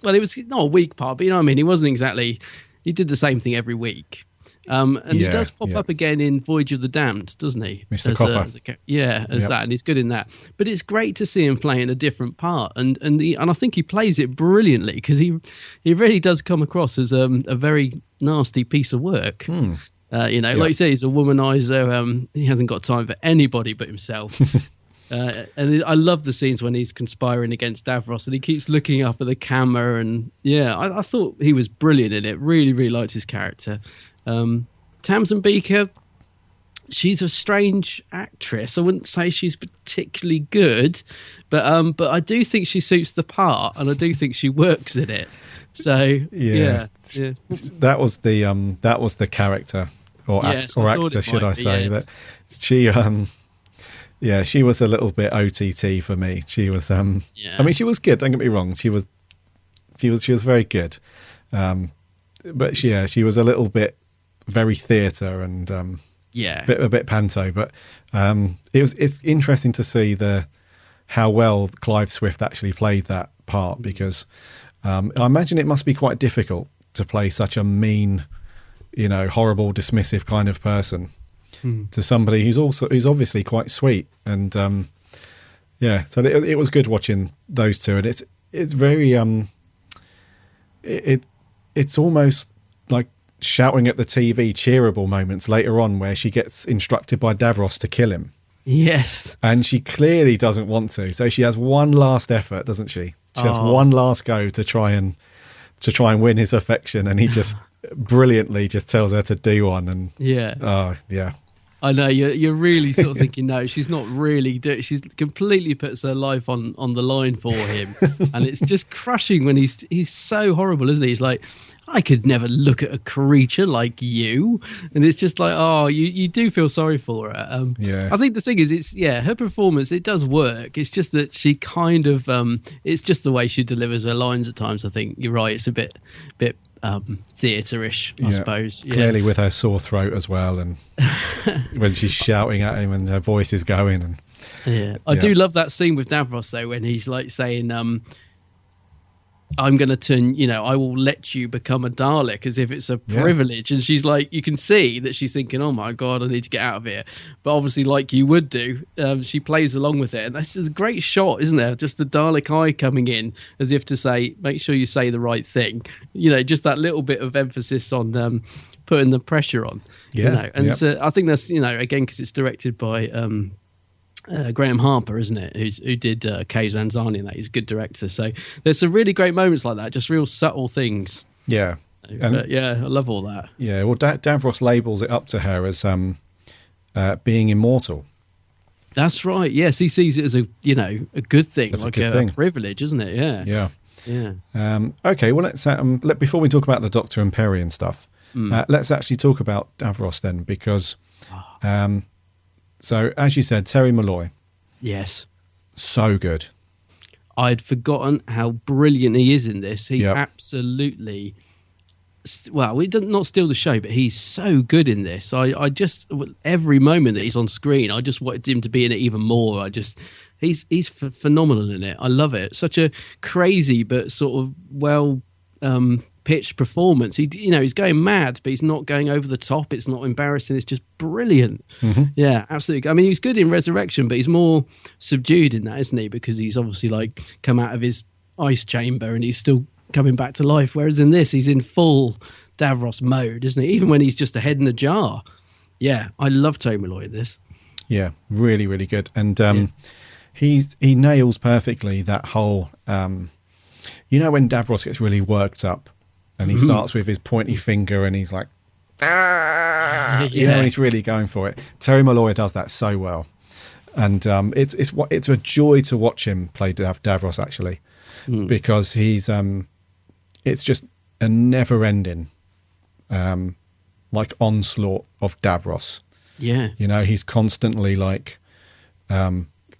Well, it was not a weak part, but you know what I mean. He wasn't exactly. He did the same thing every week. He does pop up again in Voyage of the Damned, doesn't he? Mr. Copper. That, and he's good in that. But it's great to see him playing a different part, and I think he plays it brilliantly, because he really does come across as a very nasty piece of work. Like you say, he's a womanizer. He hasn't got time for anybody but himself. And I love the scenes when he's conspiring against Davros, and he keeps looking up at the camera. And I thought he was brilliant in it. Really, really liked his character. Tamsin Beaker, she's a strange actress. I wouldn't say she's particularly good, but I do think she suits the part, and I do think she works in it. So that was the character or actor, should I say, that she she was a little bit OTT for me. She was I mean, she was good, don't get me wrong, she was very good, but she was a little bit very theatre and a bit panto, but it's interesting to see how well Clive Swift actually played that part, because I imagine it must be quite difficult to play such a mean, horrible, dismissive kind of person to somebody who's obviously quite sweet, and so it was good watching those two, and it's very it's almost like shouting at the TV cheerable moments later on, where she gets instructed by Davros to kill him. Yes. And she clearly doesn't want to. So she has one last effort, doesn't she? She has one last go to try and win his affection, and he just brilliantly just tells her to do one. And I know you're really sort of thinking, no, she's not really doing. She's completely puts her life on the line for him, and it's just crushing when he's so horrible, isn't he? He's like, I could never look at a creature like you, and it's just like, oh, you do feel sorry for her. Yeah, I think the thing is, her performance, it does work. It's just that she kind of, it's just the way she delivers her lines at times. I think you're right. It's a bit theatre-ish, I suppose. Yeah. Clearly with her sore throat as well, and when she's shouting at him and her voice is going. And I do love that scene with Davros though, when he's like saying, I'm going to turn, I will let you become a Dalek, as if it's a privilege. And she's like, you can see that she's thinking, oh my God, I need to get out of here. But obviously, like you would do, she plays along with it. And that's a great shot, isn't there? Just the Dalek eye coming in as if to say, make sure you say the right thing. Just that little bit of emphasis on putting the pressure on. Yeah. And so I think that's, again, because it's directed by Graham Harper, isn't it? Who did Kay Zanzani, and that he's a good director. So there's some really great moments like that, just real subtle things. Yeah, I love all that. Yeah, well, Davros labels it up to her as being immortal. That's right. Yes, he sees it as a good thing, that's like a privilege, isn't it? Yeah. Okay, well, let's before we talk about the Doctor and Perry and stuff, let's actually talk about Davros then, because. So, as you said, Terry Malloy. Yes. So good. I'd forgotten how brilliant he is in this. He absolutely... Well, he does not steal the show, but he's so good in this. I just... Every moment that he's on screen, I just wanted him to be in it even more. He's phenomenal in it. I love it. Such a crazy but sort of pitched performance. He's going mad, but he's not going over the top. It's not embarrassing. It's just brilliant. Mm-hmm. Yeah, absolutely. I mean, he's good in Resurrection, but he's more subdued in that, isn't he? Because he's obviously like come out of his ice chamber and he's still coming back to life. Whereas in this, he's in full Davros mode, isn't he? Even when he's just a head in a jar. Yeah, I love Tony Malloy in this. Yeah, really, really good. And he nails perfectly that whole... when Davros gets really worked up and he starts with his pointy finger and he's like, and he's really going for it. Terry Malloy does that so well. And it's a joy to watch him play Davros, actually, because he's it's just a never-ending onslaught of Davros. Yeah. He's constantly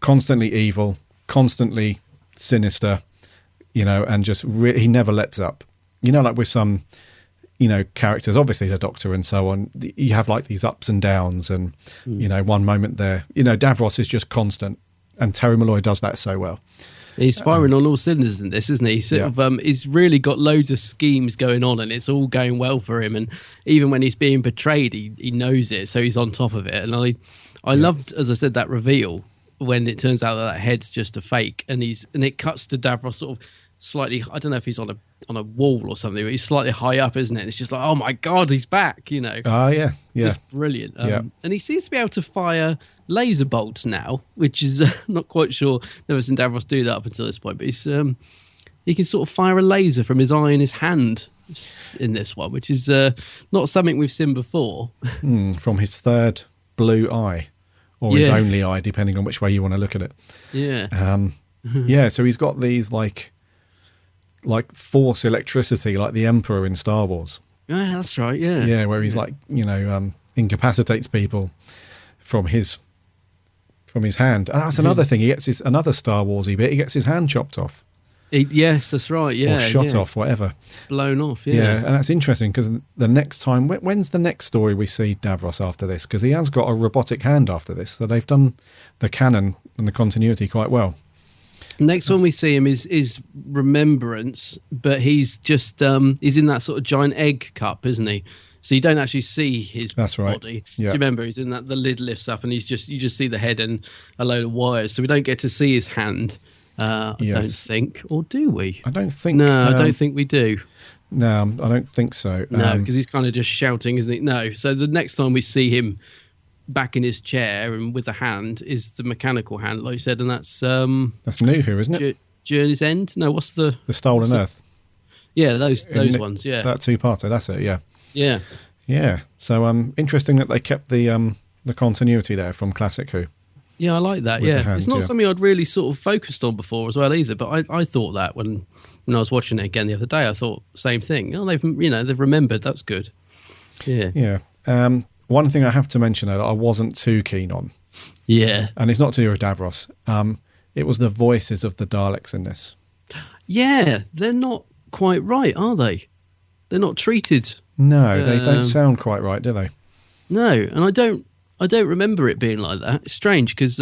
constantly evil, constantly sinister, and just he never lets up. Like with some, characters, obviously the Doctor and so on, you have like these ups and downs and, one moment there. Davros is just constant, and Terry Malloy does that so well. He's firing on all cylinders in this, isn't he? He's really got loads of schemes going on and it's all going well for him. And even when he's being betrayed, he knows it, so he's on top of it. And I loved, as I said, that reveal when it turns out that head's just a fake, and it cuts to Davros sort of slightly, I don't know if he's on a wall or something, but he's slightly high up, isn't it? And it's just like, oh my God, he's back, yes. Yeah. Just brilliant. And he seems to be able to fire laser bolts now, which is not quite sure. Never seen Davros do that up until this point, but he can sort of fire a laser from his eye in his hand in this one, which is not something we've seen before. From his third blue eye, or his only eye, depending on which way you want to look at it. Yeah. So he's got these like force electricity, like the Emperor in Star Wars. Yeah, that's right. Yeah. Yeah, where he's incapacitates people from his hand. And that's another thing. He gets another Star Warsy bit. He gets his hand chopped off. Yes, that's right. Yeah, or shot off, whatever. Blown off. Yeah. Yeah, and that's interesting because the next time, when's the next story we see Davros after this? Because he has got a robotic hand after this, so they've done the canon and the continuity quite well. Next one we see him is Remembrance, but he's just he's in that sort of giant egg cup, isn't he? So you don't actually see his body. Yeah. Do you remember? He's in that, the lid lifts up and you just see the head and a load of wires. So we don't get to see his hand, I don't think. Or do we? I don't think. No, I don't think we do. No, I don't think so. No, because he's kind of just shouting, isn't he? No. So the next time we see him back in his chair and with a hand is the mechanical hand, like you said, and that's new here, isn't it? Journey's End? No, what's the Stolen Earth? Yeah, those ones. Yeah, that two-parter. That's it. Yeah. Yeah. Yeah. So interesting that they kept the the continuity there from Classic Who. Yeah, I like that. Yeah, it's not something I'd really sort of focused on before as well either. But I thought that when I was watching it again the other day, I thought same thing. Oh, they've remembered. That's good. Yeah. Yeah. One thing I have to mention though that I wasn't too keen on. Yeah. And it's not to do with Davros. It was the voices of the Daleks in this. Yeah, they're not quite right, are they? They're not treated. No, they don't sound quite right, do they? No, and I don't remember it being like that. It's strange because,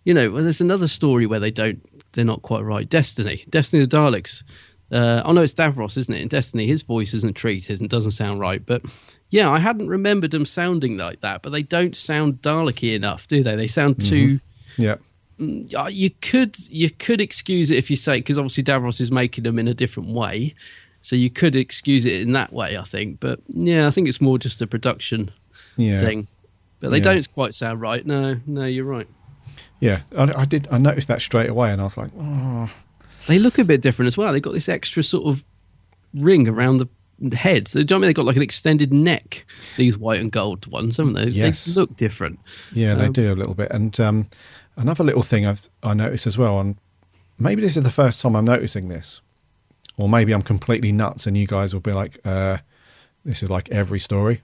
there's another story where they're not quite right. Destiny the Daleks. No, it's Davros, isn't it? In Destiny, his voice isn't treated and doesn't sound right. But yeah, I hadn't remembered them sounding like that. But they don't sound Dalek-y enough, do they? They sound too. Yeah. You could excuse it if you say, because obviously Davros is making them in a different way, so you could excuse it in that way, I think. But yeah, I think it's more just a production thing. But they don't quite sound right. No, you're right. Yeah, I noticed that straight away, and I was like, oh. They look a bit different as well. They've got this extra sort of ring around the head. So, do you know what I mean? They've got like an extended neck, these white and gold ones, haven't they? Yes. They look different. Yeah, they do a little bit. And another little thing I noticed as well, and maybe this is the first time I'm noticing this, or maybe I'm completely nuts and you guys will be like, this is like every story.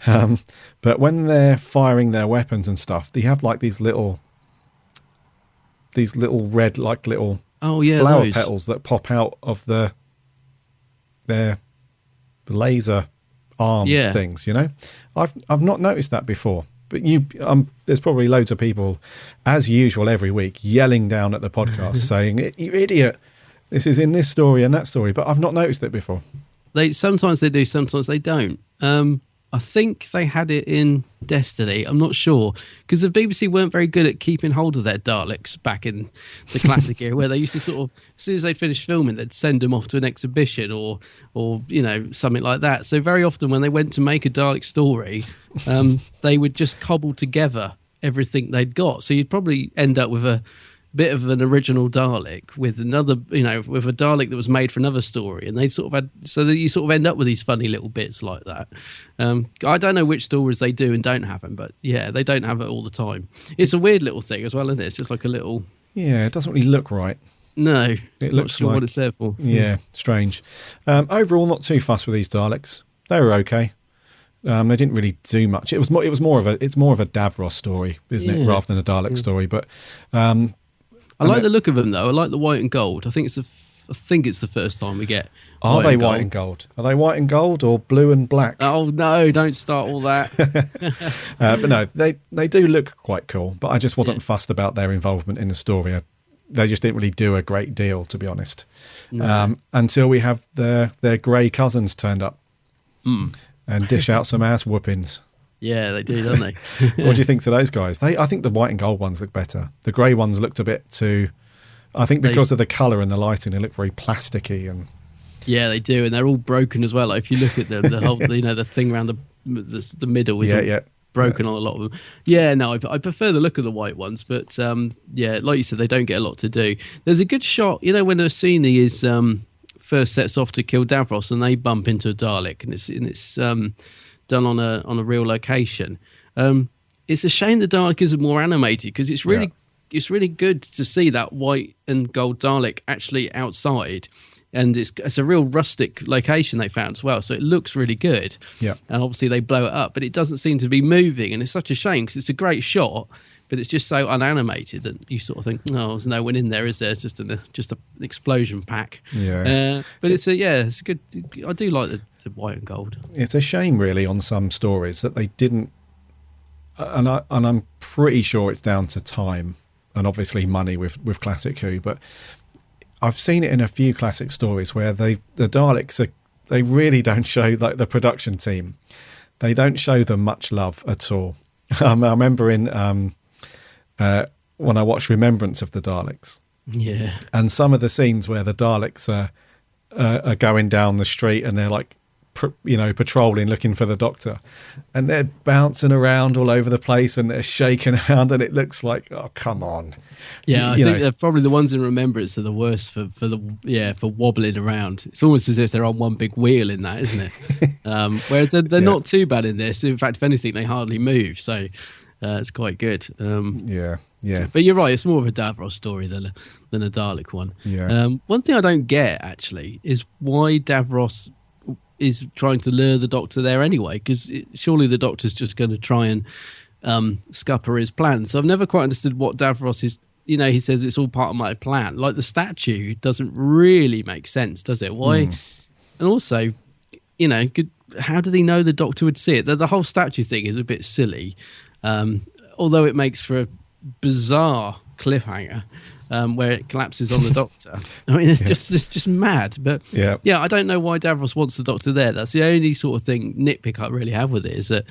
But when they're firing their weapons and stuff, they have like these little red, like little flower petals that pop out of their laser arm things, I've not noticed that before. But there's probably loads of people, as usual, every week yelling down at the podcast saying, "You idiot! This is in this story and that story." But I've not noticed it before. Sometimes they do, sometimes they don't. I think they had it in Destiny. I'm not sure, because the BBC weren't very good at keeping hold of their Daleks back in the classic era, where they used to sort of, as soon as they'd finish filming, they'd send them off to an exhibition or something like that. So very often when they went to make a Dalek story, they would just cobble together everything they'd got. So you'd probably end up with a bit of an original Dalek with another, with a Dalek that was made for another story, and they sort of had, so that you sort of end up with these funny little bits like that. I don't know which stories they do and don't have them, but yeah, they don't have it all the time. It's a weird little thing as well, isn't it? It's just like a little. Yeah, it doesn't really look right. No, it looks sure like what it's there for. Yeah, strange. Overall, not too fussed with these Daleks. They were okay. They didn't really do much. It's more of a Davros story, isn't it, rather than a Dalek story? But I like the look of them, though. I like the white and gold. I think it's the first time we get. Are they white and gold? Are they white and gold or blue and black? Oh no! Don't start all that. But no, they do look quite cool. But I just wasn't fussed about their involvement in the story. They just didn't really do a great deal, to be honest. No. Until we have their grey cousins turned up and dish out some ass whoopings. Yeah, they do, don't they? What do you think to those guys? I think the white and gold ones look better. The grey ones looked a bit too. I think because of the colour and the lighting, they look very plasticky and. Yeah, they do, and they're all broken as well. Like, if you look at them, the whole, the thing around the middle is broken on a lot of them. Yeah, no, I prefer the look of the white ones, but like you said, they don't get a lot to do. There's a good shot, when Orsini is first sets off to kill Davros, and they bump into a Dalek, and it's done on a real location. It's a shame the Dalek isn't more animated, because it's really good to see that white and gold Dalek actually outside. And it's a real rustic location they found as well, so it looks really good. Yeah. And obviously they blow it up, but it doesn't seem to be moving, and it's such a shame because it's a great shot, but it's just so unanimated that you sort of think, oh, there's no one in there, is there? It's just an explosion pack. Yeah. But it's a good. I do like the white and gold. It's a shame, really, on some stories that they didn't, and I'm pretty sure it's down to time and obviously money with Classic Who, but. I've seen it in a few classic stories where the Daleks they really don't show, like, the production team. They don't show them much love at all. I remember in when I watched Remembrance of the Daleks. Yeah. And some of the scenes where the Daleks are going down the street and they're like patrolling looking for the Doctor, and they're bouncing around all over the place and they're shaking around, and it looks like, oh, come on. Yeah, I think they're probably the ones in Remembrance are the worst for wobbling around. It's almost as if they're on one big wheel in that, isn't it? Whereas they're not too bad in this. In fact, if anything, they hardly move. So it's quite good. Yeah. But you're right. It's more of a Davros story than a Dalek one. Yeah. One thing I don't get actually is why Davros is trying to lure the Doctor there anyway, because surely the Doctor's just going to try and scupper his plans. So I've never quite understood what Davros is. He says it's all part of my plan. Like the statue doesn't really make sense, does it? Why? And also, how did he know the Doctor would see it? The whole statue thing is a bit silly, although it makes for a bizarre cliffhanger. Where it collapses on the Doctor. I mean, it's just mad. But yeah, I don't know why Davros wants the Doctor there. That's the only sort of nitpick I really have with it is that,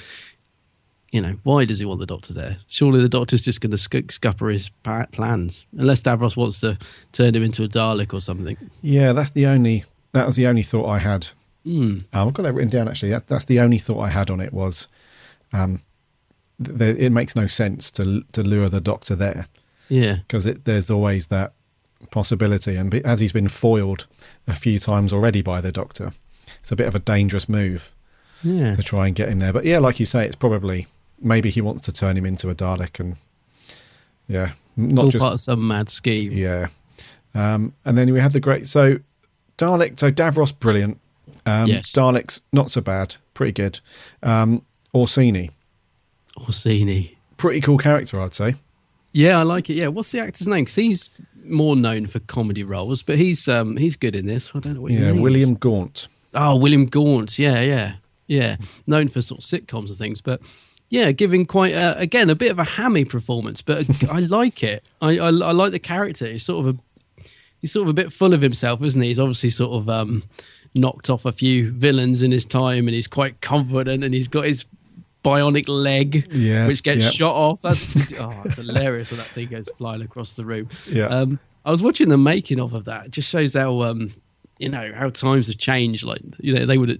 why does he want the Doctor there? Surely the Doctor's just going to scupper his plans, unless Davros wants to turn him into a Dalek or something. Yeah, that was the only thought I had. I've got that written down actually. That's the only thought I had on it was, it makes no sense to lure the Doctor there. Yeah, because there's always that possibility, and as he's been foiled a few times already by the Doctor, it's a bit of a dangerous move to try and get him there. But yeah, like you say, it's probably maybe he wants to turn him into a Dalek, and not all just part of some mad scheme. Yeah, and then we have the great Dalek. So Davros, brilliant. Yes. Daleks, not so bad, pretty good. Orsini, pretty cool character, I'd say. Yeah, I like it. Yeah, what's the actor's name? Because he's more known for comedy roles, but he's good in this. I don't know what his name is. William Gaunt. Oh, William Gaunt. Yeah. Known for sort of sitcoms and things, but yeah, giving quite again a bit of a hammy performance. But I like it. I like the character. He's sort of a bit full of himself, isn't he? He's obviously sort of knocked off a few villains in his time, and he's quite confident, and he's got his bionic leg, which gets shot off. It's hilarious when that thing goes flying across the room. Yeah. I was watching the making of that. It just shows how how times have changed. Like they would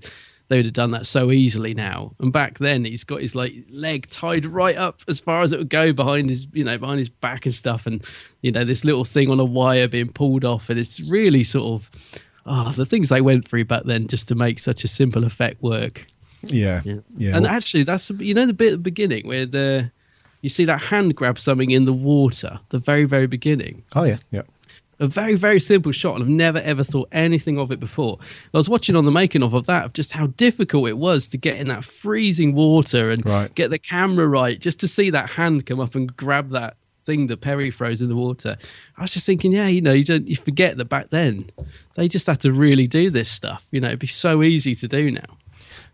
have done that so easily now. And back then, he's got his leg tied right up as far as it would go behind his back and stuff. And this little thing on a wire being pulled off, and it's really sort of the things they went through back then just to make such a simple effect work. Yeah. And actually, that's the bit at the beginning where you see that hand grab something in the water. The very, very beginning. Oh yeah. A very, very simple shot, and I've never ever thought anything of it before. I was watching on the making of that of just how difficult it was to get in that freezing water and get the camera right, just to see that hand come up and grab that thing that Perry throws in the water. I was just thinking, you forget that back then they just had to really do this stuff. It'd be so easy to do now.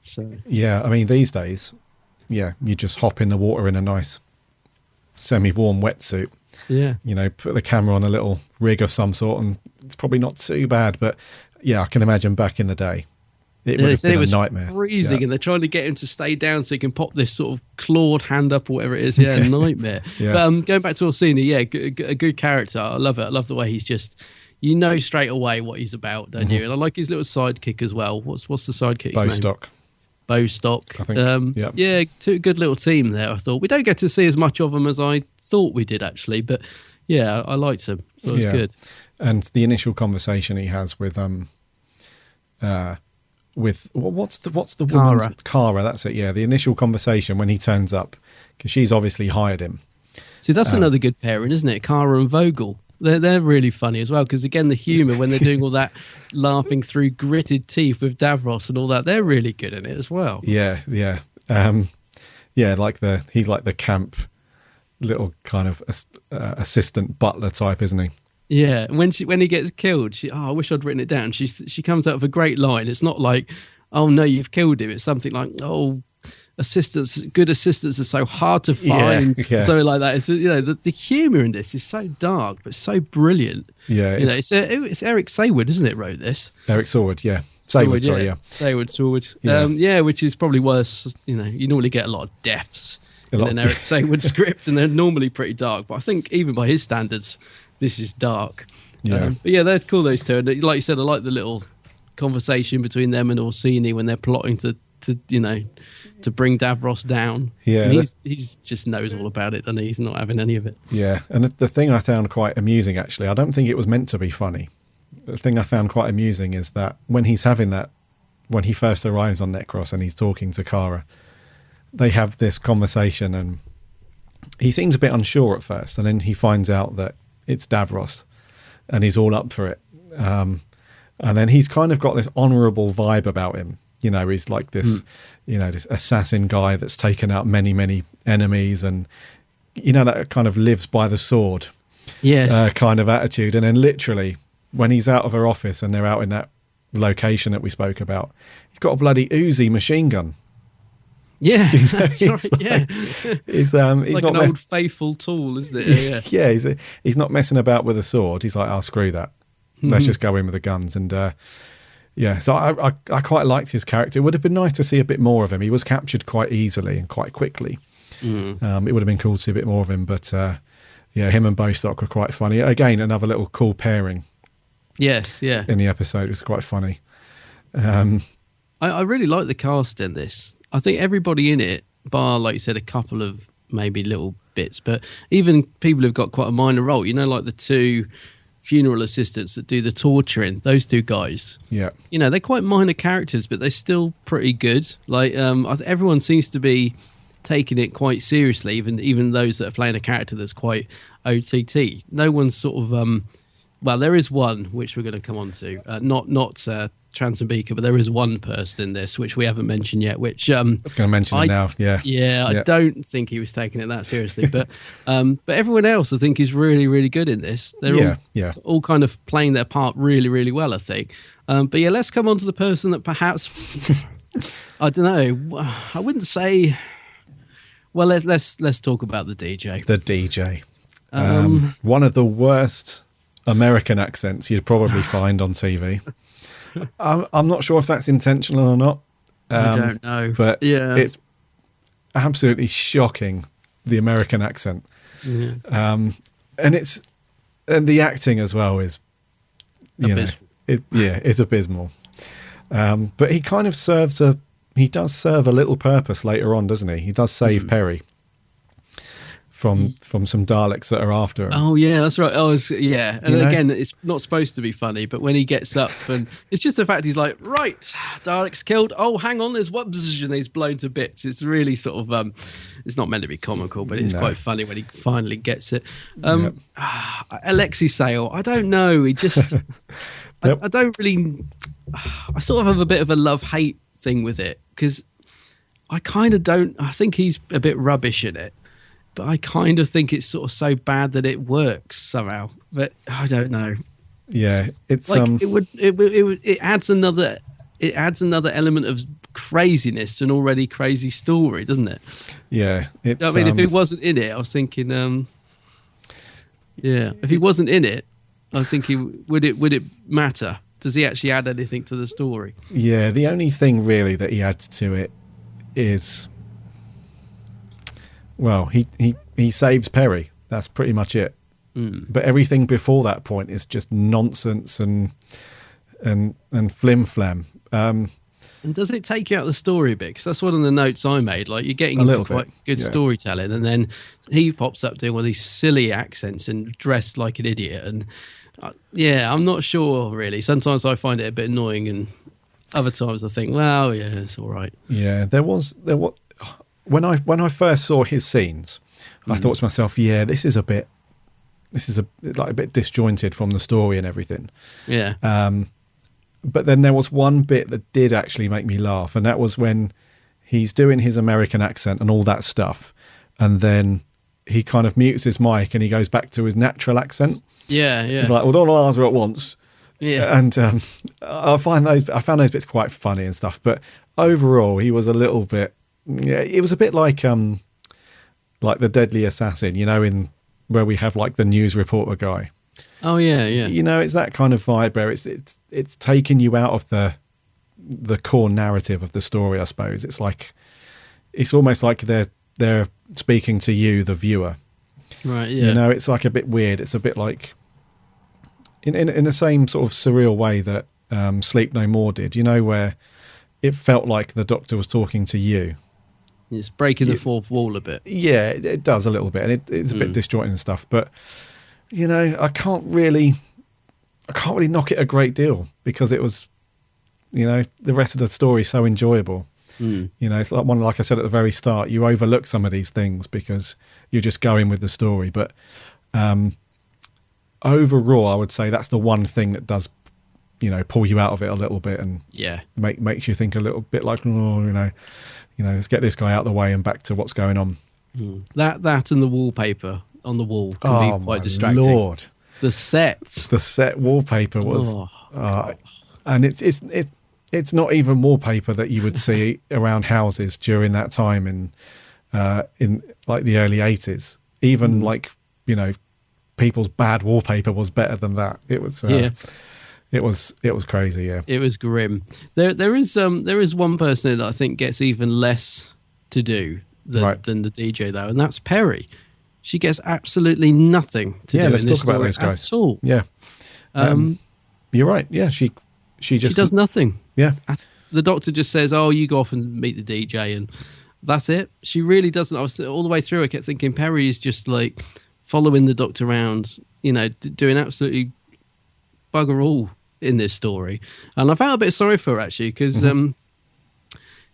So yeah, I mean these days, you just hop in the water in a nice semi-warm wetsuit. Yeah, put the camera on a little rig of some sort, and it's probably not too bad. But yeah, I can imagine back in the day, it would have been a nightmare. Freezing, and they're trying to get him to stay down so he can pop this sort of clawed hand up or whatever it is. Yeah, nightmare. Yeah. But going back to Orsini, a good character. I love it. I love the way he's just. Straight away what he's about, don't you? And I like his little sidekick as well. What's the sidekick's name? Bostock. I think. Yeah, good little team there. I thought we don't get to see as much of them as I thought we did actually, but yeah, I liked him. Thought it was good. And the initial conversation he has with what's the woman's Kara? That's it. Yeah, the initial conversation when he turns up, because she's obviously hired him. See, that's another good pairing, isn't it? Kara and Vogel. They're really funny as well, because again the humour when they're doing all that laughing through gritted teeth with Davros and all that, they're really good in it as well. Yeah. He's like the camp little kind of assistant butler type, isn't he? Yeah, when he gets killed, I wish I'd written it down. She comes out with a great line. It's not like, oh no, you've killed him. It's something like, oh, good assistants are so hard to find, something like that. It's the humour in this is so dark but so brilliant. Yeah, it's Eric Sayward, isn't it? Wrote this. Eric Sayward, yeah. Sayward. Sayward, which is probably worse. You normally get a lot of deaths in an Eric Sayward script, and they're normally pretty dark. But I think even by his standards, this is dark. Yeah, but yeah, they're cool, those two. And like you said, I like the little conversation between them and Orsini when they're plotting to bring Davros down. Yeah, and he's just knows all about it, and he's not having any of it. Yeah, and the thing I found quite amusing, actually, I don't think it was meant to be funny. The thing I found quite amusing is that when he first arrives on Necros and he's talking to Kara, they have this conversation, and he seems a bit unsure at first, and then he finds out that it's Davros, and he's all up for it. And then he's kind of got this honourable vibe about him. You know, he's like this, this assassin guy that's taken out many, many enemies, and that kind of lives by the sword, kind of attitude. And then literally, when he's out of her office and they're out in that location that we spoke about, he's got a bloody Uzi machine gun. Yeah, he's like not an old faithful tool, isn't it? Yeah, he's not messing about with a sword. He's like, "Oh, screw that. Let's just go in with the guns." And so I quite liked his character. It would have been nice to see a bit more of him. He was captured quite easily and quite quickly. It would have been cool to see a bit more of him. But him and Bostock were quite funny. Again, another little cool pairing. Yes, yeah. In the episode, it was quite funny. I really like the cast in this. I think everybody in it, bar, like you said, a couple of maybe little bits, but even people who've got quite a minor role, like the two funeral assistants that do the torturing, those two guys. Yeah. They're quite minor characters, but they're still pretty good. Like, everyone seems to be taking it quite seriously, even those that are playing a character that's quite OTT. No one's sort of... well, there is one, which we're going to come on to. Not Transambika, but there is one person in this which we haven't mentioned yet. Which I was going to mention it now. Yeah. I don't think he was taking it that seriously, but everyone else I think is really, really good in this. They're all kind of playing their part really, really well, I think. But let's come on to the person that perhaps I don't know. I wouldn't say. Well, let's talk about the DJ. The DJ, one of the worst American accents you'd probably find on TV. I'm not sure if that's intentional or not. I don't know. But it's absolutely shocking, the American accent. Yeah. And the acting as well is, it's abysmal. But he kind of does serve a little purpose later on, doesn't he? He does save Perry from some Daleks that are after him. Oh yeah, that's right. And again, it's not supposed to be funny, but when he gets up, and it's just the fact he's like, right, Daleks killed. Oh, hang on, there's one position. He's blown to bits. It's really sort of, it's not meant to be comical, but it's quite funny when he finally gets it. Alexei Sale, I don't know. He just, I don't really. I sort of have a bit of a love-hate thing with it because I kind of don't. I think he's a bit rubbish in it. But I kind of think it's sort of so bad that it works somehow. But I don't know. Yeah, it's like it adds another element of craziness to an already crazy story, doesn't it? Yeah, it's. I mean, if it wasn't in it, I was thinking. If he wasn't in it, I was thinking, would it matter? Does he actually add anything to the story? Yeah, the only thing really that he adds to it is. Well, he saves Perry. That's pretty much it. But everything before that point is just nonsense and flim flam. And does it take you out of the story a bit? Because that's one of the notes I made. Like, you're getting into quite good storytelling, and then he pops up doing all these silly accents and dressed like an idiot. And I'm not sure really. Sometimes I find it a bit annoying, and other times I think, well, yeah, it's all right. Yeah, there was. When I first saw his scenes, I thought to myself, this is a bit disjointed from the story and everything. Yeah. But then there was one bit that did actually make me laugh, and that was when he's doing his American accent and all that stuff, and then he kind of mutes his mic and he goes back to his natural accent. Yeah. He's like, well, don't answer at once. Yeah. And I found those bits quite funny and stuff. But overall, he was a little bit. Yeah, it was a bit like the Deadly Assassin, in where we have like the news reporter guy. Oh yeah. It's that kind of vibe where it's taking you out of the core narrative of the story. I suppose it's almost like they're speaking to you, the viewer. Right. Yeah. It's like a bit weird. It's a bit like in the same sort of surreal way that Sleep No More did, where it felt like the Doctor was talking to you. It's breaking the fourth wall a bit. Yeah, it does a little bit, and it's a bit disjointing and stuff. But I can't really knock it a great deal because it was, the rest of the story is so enjoyable. It's like I said at the very start, you overlook some of these things because you're just going with the story. But overall, I would say that's the one thing that does, pull you out of it a little bit and makes you think a little bit like, let's get this guy out of the way and back to what's going on. That and the wallpaper on the wall can be quite distracting. Lord, the set wallpaper was, and it's not even wallpaper that you would see around houses during that time in like the early 80s. Even people's bad wallpaper was better than that. It was It was crazy, yeah. It was grim. There is one person that I think gets even less to do than the DJ though, and that's Perry. She gets absolutely nothing to do. Let's in this talk about those guys. At all. Yeah, you're right. Yeah, she does nothing. Yeah, the Doctor just says, "Oh, you go off and meet the DJ," and that's it. She really doesn't. I was all the way through. I kept thinking Perry is just like following the Doctor around, doing absolutely bugger all in this story, and I felt a bit sorry for her actually because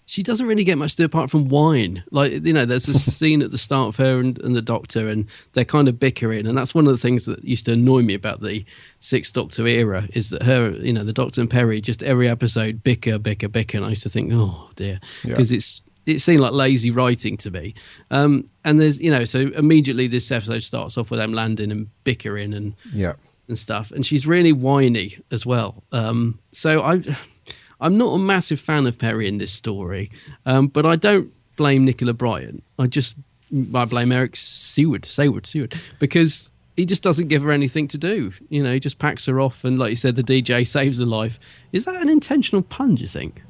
she doesn't really get much to do apart from whine. Like, there's a scene at the start of her and the Doctor, and they're kind of bickering, and that's one of the things that used to annoy me about the Sixth Doctor era is that her, the Doctor and Perry, just every episode bicker, and I used to think, oh dear, because it seemed like lazy writing to me. And there's, so immediately this episode starts off with them landing and bickering and stuff, and she's really whiny as well. So I'm not a massive fan of Perry in this story, but I don't blame Nicola Bryant. I blame Eric Seward, because he just doesn't give her anything to do. He just packs her off, and like you said, the DJ saves her life. Is that an intentional pun, do you think?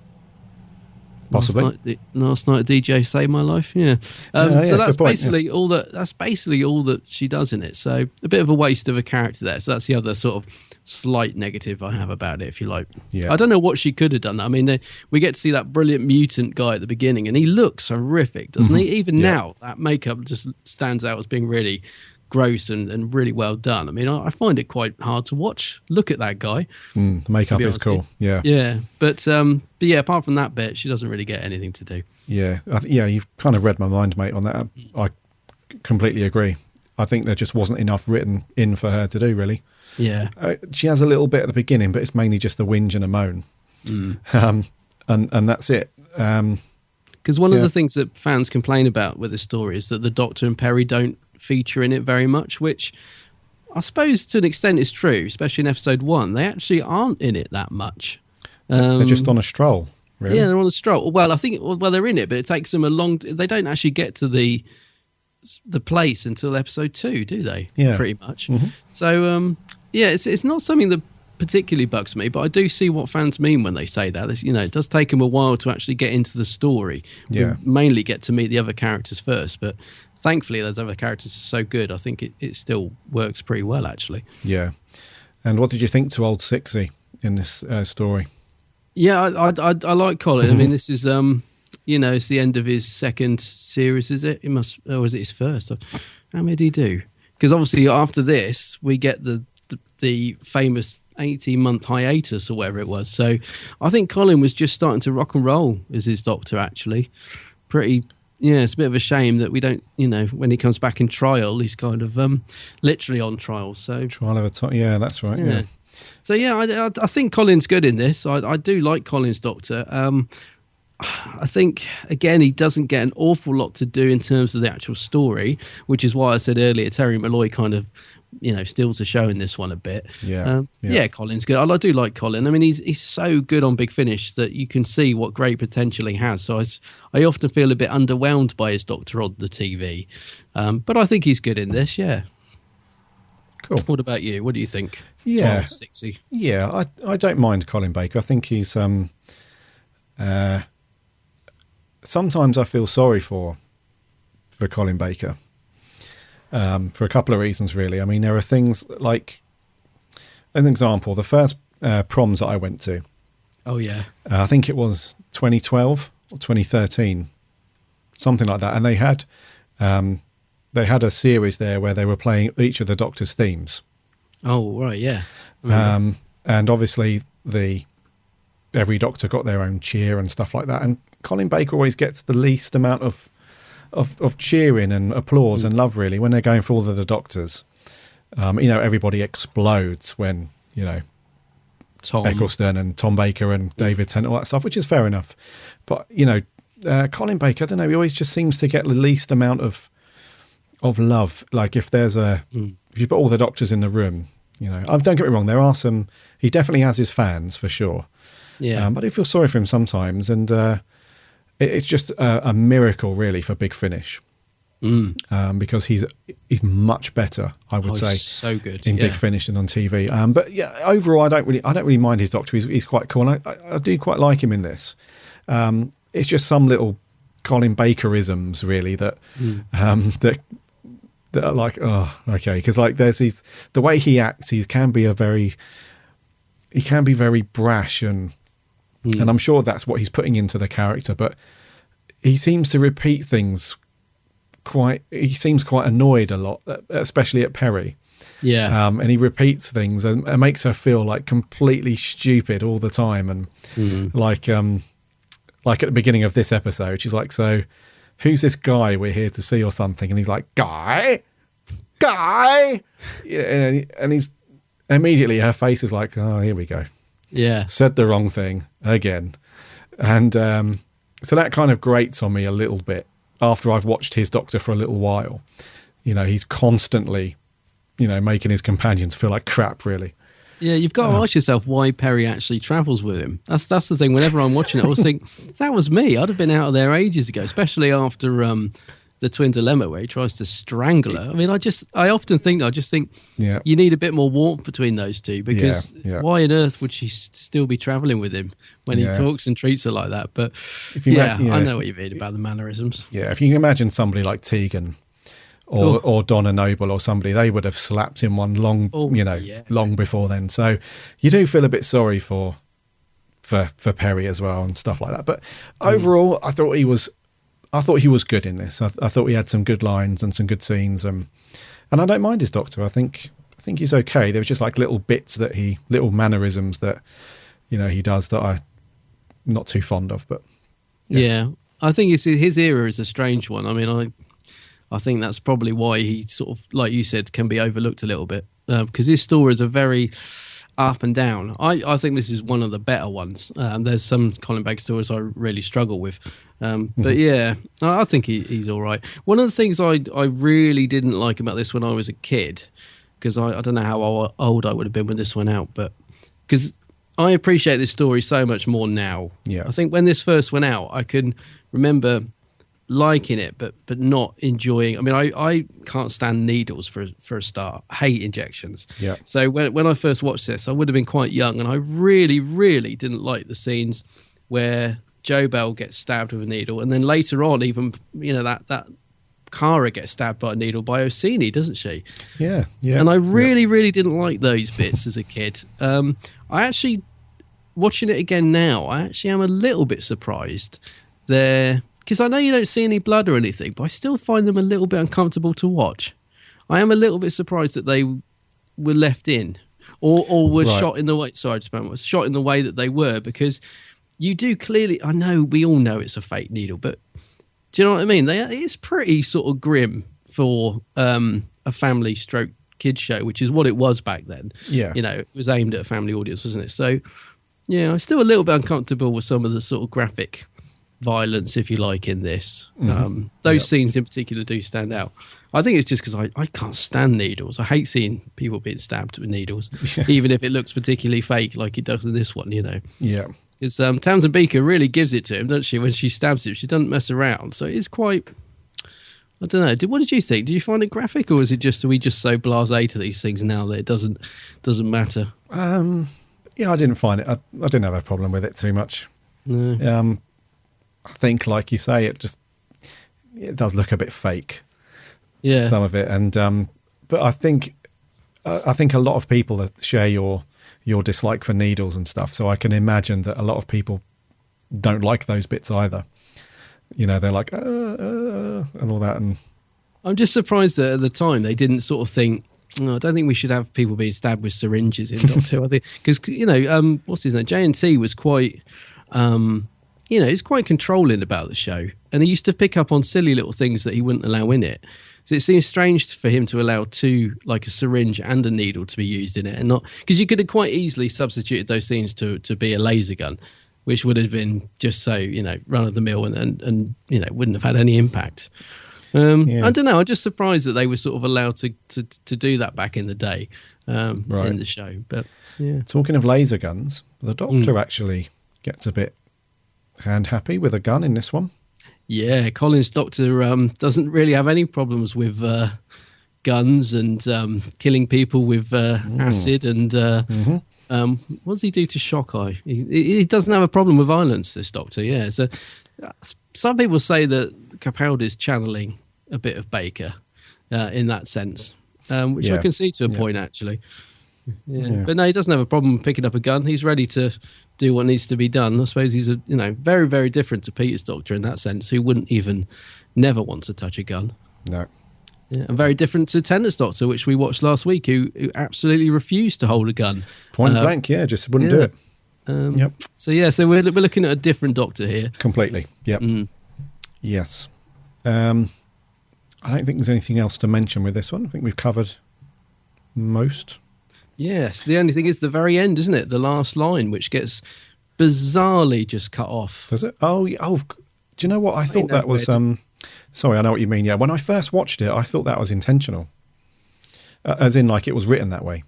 Possibly. Last night a DJ saved my life. Yeah. So that's basically all that. That's basically all that she does in it. So a bit of a waste of a character there. So that's the other sort of slight negative I have about it, if you like. Yeah. I don't know what she could have done. I mean, we get to see that brilliant mutant guy at the beginning, and he looks horrific, doesn't he? Even now, that makeup just stands out as being really gross and really well done. I mean, I find it quite hard to watch. Look at that guy. The makeup is cool. Yeah. Yeah. But yeah, apart from that bit, she doesn't really get anything to do. Yeah. You've kind of read my mind, mate, on that. I completely agree. I think there just wasn't enough written in for her to do, really. Yeah. She has a little bit at the beginning, but it's mainly just a whinge and a moan. And that's it. Because one of the things that fans complain about with the story is that the Doctor and Perry don't feature in it very much, which I suppose to an extent is true, especially in episode 1. They actually aren't in it that much. They're just on a stroll, really. Yeah, they're on a stroll. Well, I think they're in it, but it takes them a long... They don't actually get to the place until episode 2, do they? Yeah. Pretty much. So, it's not something that particularly bugs me, but I do see what fans mean when they say that. It does take them a while to actually get into the story. Yeah. We mainly get to meet the other characters first, but thankfully those other characters are so good. I think it still works pretty well, actually. Yeah. And what did you think to old Sixie in this story? Yeah, I like Colin. I mean, this is it's the end of his second series, is it? Or is it his first? How many did he do? Because obviously after this we get the famous 18-month hiatus or whatever it was. So I think Colin was just starting to rock and roll as his Doctor, actually. It's a bit of a shame that we don't, when he comes back in trial, he's kind of literally on trial. So trial of a time. Yeah, that's right. Yeah. So I think Colin's good in this. I do like Colin's Doctor. I think, again, he doesn't get an awful lot to do in terms of the actual story, which is why I said earlier Terry Malloy kind of, steals the show in this one a bit. Yeah, Colin's good. I do like Colin. I mean, he's so good on Big Finish that you can see what great potential he has. So I often feel a bit underwhelmed by his Doctor on the TV. But I think he's good in this, yeah. Cool. What about you? What do you think? Yeah. Sixy. Yeah, I don't mind Colin Baker. I think he's... sometimes I feel sorry for Colin Baker. For a couple of reasons, really. I mean, there are things like, as an example, the first proms that I went to. Oh yeah, I think it was 2012 or 2013, something like that, and they had a series there where they were playing each of the Doctor's themes. Oh right, yeah. And obviously every Doctor got their own cheer and stuff like that, and Colin Baker always gets the least amount of cheering and applause and love, really, when they're going for all of the Doctors. Everybody explodes when, Tom Eccleston and Tom Baker and David Tennant, all that stuff, which is fair enough. But, Colin Baker, I don't know, he always just seems to get the least amount of love. Like if there's if you put all the Doctors in the room, don't get me wrong, there are some, he definitely has his fans for sure. Yeah. But I feel sorry for him sometimes, and it's just a miracle, really, for Big Finish. Because he's much better, I would say, so good in Big Finish than on TV. But yeah, overall, I don't really mind his Doctor. He's quite cool, and I do quite like him in this. It's just some little Colin Bakerisms, really, that are like, oh, okay, because like there's the way he acts, he can be very brash, and I'm sure that's what he's putting into the character, but he seems to repeat things he seems quite annoyed a lot, especially at Perry. Yeah. And he repeats things and makes her feel like completely stupid all the time. And like at the beginning of this episode, she's like, so who's this guy we're here to see or something? And he's like, Guy? Yeah, and he's immediately, her face is like, oh, here we go. Yeah. Said the wrong thing again. And so that kind of grates on me a little bit after I've watched his Doctor for a little while. He's constantly, making his companions feel like crap, really. Yeah, you've got to ask yourself why Perry actually travels with him. That's the thing. Whenever I'm watching it, I always think, if that was me, I'd have been out of there ages ago, especially after the Twin Dilemma where he tries to strangle her. I mean, I often think, you need a bit more warmth between those two, because why on earth would she still be travelling with him when he talks and treats her like that? But I know what you mean about the mannerisms. Yeah, if you can imagine somebody like Tegan or Donna Noble or somebody, they would have slapped him one long before then. So you do feel a bit sorry for Perry as well and stuff like that. But overall, I thought he was good in this. I thought he had some good lines and some good scenes, and I don't mind his Doctor. I think he's okay. There was just like little bits little mannerisms that he does that I'm not too fond of. But yeah, I think his era is a strange one. I mean, I think that's probably why he sort of, like you said, can be overlooked a little bit, because his stories are very up and down. I think this is one of the better ones. There's some Colin Baker stories I really struggle with. But yeah, I think he's all right. One of the things I really didn't like about this when I was a kid, because I don't know how old I would have been when this went out, but because I appreciate this story so much more now. Yeah. I think when this first went out, I can remember liking it, but not enjoying. I mean, I can't stand needles for a start. I hate injections. Yeah. So when I first watched this, I would have been quite young, and I really, really didn't like the scenes where Joe Bell gets stabbed with a needle, and then later on, even that Kara gets stabbed by a needle by Orsini, doesn't she? Yeah. And I really, really didn't like those bits as a kid. I actually, watching it again now, I actually am a little bit surprised there. Because I know you don't see any blood or anything, but I still find them a little bit uncomfortable to watch. I am a little bit surprised that they were left in, or were shot in the way. Sorry, shot in the way that they were, because you do clearly. I know we all know it's a fake needle, but do you know what I mean? It's pretty sort of grim for a family stroke kids show, which is what it was back then. Yeah, it was aimed at a family audience, wasn't it? So yeah, I'm still a little bit uncomfortable with some of the sort of graphic violence, if you like, in this. Those scenes in particular do stand out. I think it's just because I can't stand needles. I hate seeing people being stabbed with needles, even if it looks particularly fake like it does in this one, Yeah. It's Tamsin Beaker really gives it to him, doesn't she, when she stabs him? She doesn't mess around. So it's quite, I don't know. What did you think? Did you find it graphic, or is it just, are we just so blasé to these things now that it doesn't matter? Yeah, I didn't find it. I didn't have a problem with it too much. No. I think, like you say, it does look a bit fake. Yeah. Some of it, and but I think I think a lot of people share your dislike for needles and stuff. So I can imagine that a lot of people don't like those bits either. You know, they're like, and all that. And I'm just surprised that at the time they didn't sort of think, I don't think we should have people being stabbed with syringes in Doctor Who. I think because what's his name? JNT was quite, he's quite controlling about the show, and he used to pick up on silly little things that he wouldn't allow in it. So it seems strange for him to allow two, like a syringe and a needle, to be used in it, and not because you could have quite easily substituted those scenes to be a laser gun, which would have been just so run of the mill and wouldn't have had any impact. I don't know. I'm just surprised that they were sort of allowed to do that back in the day in the show. But yeah, talking of laser guns, the Doctor actually gets a bit hand happy with a gun in this one. Yeah, Colin's Doctor doesn't really have any problems with guns and killing people with acid and. What does he do to Shock Eye? He doesn't have a problem with violence, this Doctor. Yeah, so some people say that Capaldi's channeling a bit of Baker in that sense, which I can see to a point actually. Yeah. But no, he doesn't have a problem picking up a gun. He's ready to do what needs to be done. I suppose he's very, very different to Peter's Doctor in that sense, who wouldn't even never want to touch a gun. No. Yeah, and very different to Tennant's Doctor, which we watched last week, who absolutely refused to hold a gun. Point blank, just wouldn't do it. So we're looking at a different Doctor here. Completely, yep. Yes. I don't think there's anything else to mention with this one. I think we've covered most. Yes, the only thing is the very end, isn't it? The last line, which gets bizarrely just cut off. Does it? Oh, do you know what? I thought that was... Sorry, I know what you mean. Yeah, when I first watched it, I thought that was intentional. As in, like, it was written that way.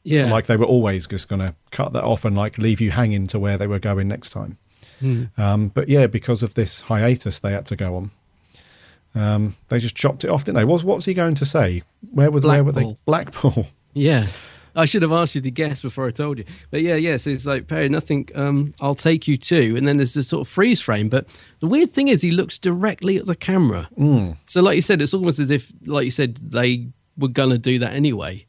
Yeah. Like they were always just going to cut that off and, like, leave you hanging to where they were going next time. But, yeah, because of this hiatus they had to go on, they just chopped it off, didn't they? What's he going to say? Where were they? Blackpool. Yeah. I should have asked you to guess before I told you. But so it's like, Perry, nothing, I'll take you to. And then there's this sort of freeze frame. But the weird thing is he looks directly at the camera. So like you said, it's almost as if, like you said, they were going to do that anyway.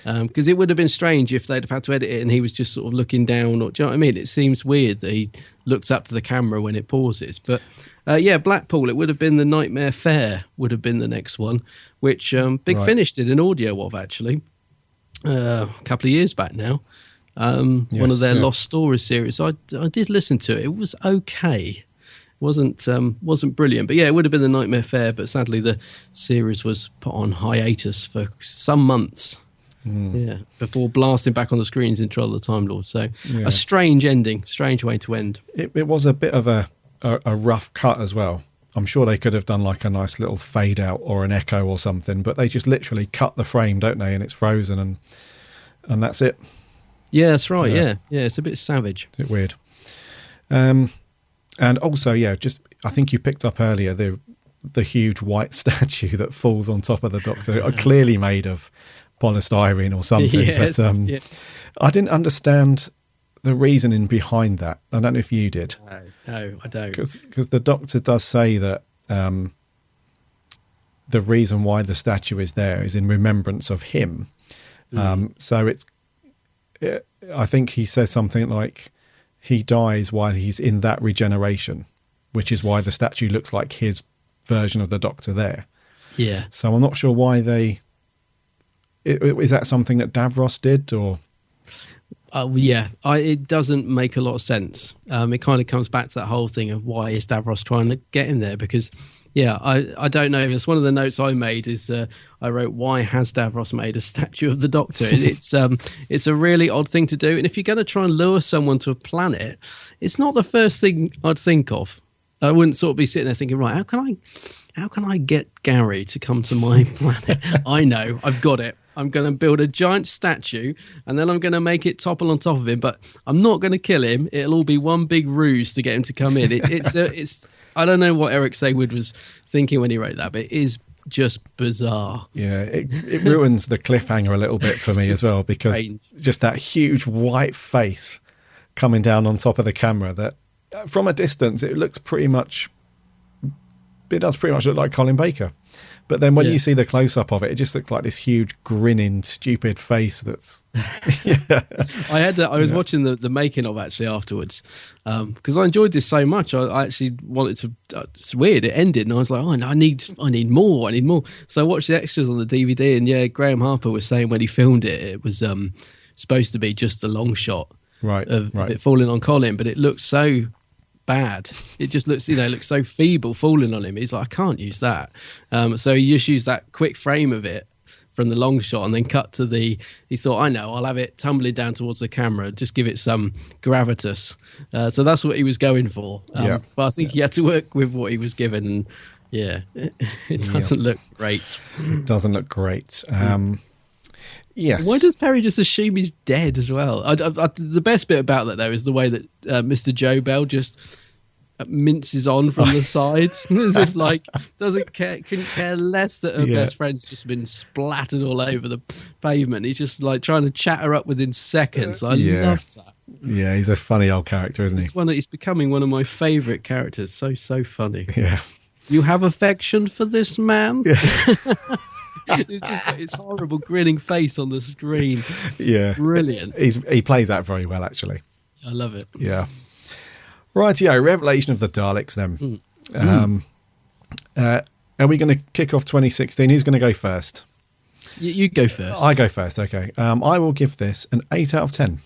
Because it would have been strange if they'd have had to edit it and he was just sort of looking down. Or, do you know what I mean? It seems weird that he looks up to the camera when it pauses. But Blackpool, it would have been the Nightmare Fair would have been the next one, which Big Finish did an audio of, actually. A couple of years back now, one of their Lost Stories series. I did listen to it. It was okay. Wasn't brilliant, but it would have been the Nightmare Fair. But sadly, the series was put on hiatus for some months. Before blasting back on the screens in Trial of the Time Lord. So a strange ending, strange way to end. It was a bit of a rough cut as well. I'm sure they could have done like a nice little fade out or an echo or something, but they just literally cut the frame, don't they? And it's frozen and that's it. Yeah, that's right. Yeah. It's a bit savage. It's a bit weird. And also, just I think you picked up earlier the huge white statue that falls on top of the Doctor, clearly made of polystyrene or something. Yes, but I didn't understand the reasoning behind that. I don't know if you did. No, I don't. Because the Doctor does say that the reason why the statue is there is in remembrance of him. So I think he says something like he dies while he's in that regeneration, which is why the statue looks like his version of the Doctor there. Yeah. So I'm not sure why is that something that Davros did or... it doesn't make a lot of sense. It kind of comes back to that whole thing of why is Davros trying to get him there? Because, I don't know. It's one of the notes I made is I wrote, why has Davros made a statue of the Doctor? It's a really odd thing to do. And if you're going to try and lure someone to a planet, it's not the first thing I'd think of. I wouldn't sort of be sitting there thinking, right, how can I get Gary to come to my planet? I know, I've got it. I'm going to build a giant statue and then I'm going to make it topple on top of him, but I'm not going to kill him. It'll all be one big ruse to get him to come in. It's I don't know what Eric Saywood was thinking when he wrote that, but it is just bizarre. Yeah, it ruins the cliffhanger a little bit for me as well, because just that huge white face coming down on top of the camera that from a distance it does pretty much look like Colin Baker. But then when you see the close-up of it, it just looks like this huge, grinning, stupid face that's... I was watching the making of actually afterwards because I enjoyed this so much. I actually wanted to... it's weird, it ended and I was like, oh, no, I need more. So I watched the extras on the DVD and Graham Harper was saying when he filmed it, it was supposed to be just a long shot of it falling on Colin, but it looked so... bad. It just looks, it looks so feeble falling on him. He's like, I can't use that. So he just used that quick frame of it from the long shot and then cut to he thought, I know, I'll have it tumbling down towards the camera, just give it some gravitas. So that's what he was going for. But I think he had to work with what he was given. And it doesn't look great. It doesn't look great. Yes. Why does Perry just assume he's dead as well? The best bit about that, though, is the way that Mr. Joe Bell just minces on from the side, as if couldn't care less that her best friend's just been splattered all over the pavement. He's just like trying to chat her up within seconds. I love that. Yeah, he's a funny old character, isn't he? He's becoming one of my favourite characters. So funny. Yeah. You have affection for this man? Yeah. It's just got his horrible grinning face on the screen. Yeah. Brilliant. He plays that very well, actually. I love it. Yeah. Rightio, Revelation of the Daleks then. Are we going to kick off 2016? Who's going to go first? You go first. I go first, okay. I will give this an 8 out of 10.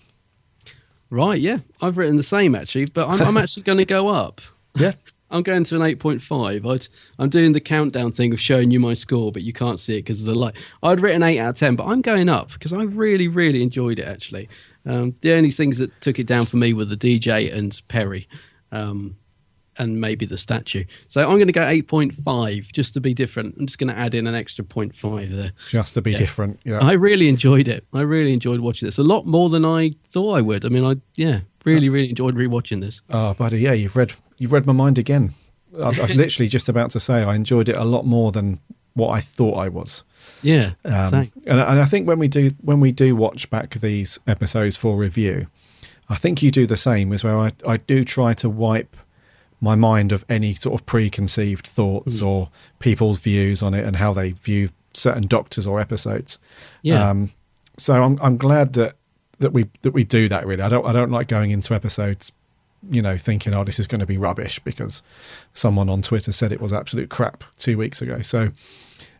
Right, yeah. I've written the same, actually, but I'm actually going to go up. Yeah. I'm going to an 8.5. I'm doing the countdown thing of showing you my score, but you can't see it because of the light. I'd written 8 out of 10, but I'm going up because I really, really enjoyed it, actually. The only things that took it down for me were the DJ and Perry, and maybe the statue. So I'm going to go 8.5 just to be different. I'm just going to add in an extra 0.5 there. Just to be different, yeah. I really enjoyed it. I really enjoyed watching this. A lot more than I thought I would. I mean, really enjoyed rewatching this. Oh, buddy, yeah, you've read my mind again. I was literally just about to say I enjoyed it a lot more than what I thought I was. Yeah, and I think when we do watch back these episodes for review, I think you do the same, as where I do try to wipe my mind of any sort of preconceived thoughts or people's views on it and how they view certain Doctors or episodes. Yeah. So I'm glad that we do that. Really, I don't like going into episodes, thinking, oh, this is going to be rubbish because someone on Twitter said it was absolute crap 2 weeks ago. So,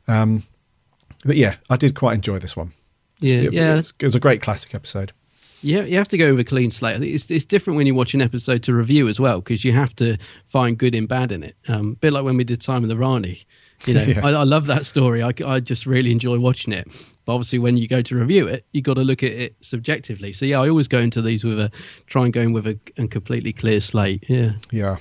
but yeah, I did quite enjoy this one. Yeah, it was a great classic episode. Yeah, you have to go with a clean slate. I think it's different when you watch an episode to review as well, because you have to find good and bad in it. A bit like when we did Time of the Rani. I love that story. I just really enjoy watching it. But obviously, when you go to review it, you got to look at it subjectively. So yeah, I always go into these with a completely clear slate. Yeah, yeah.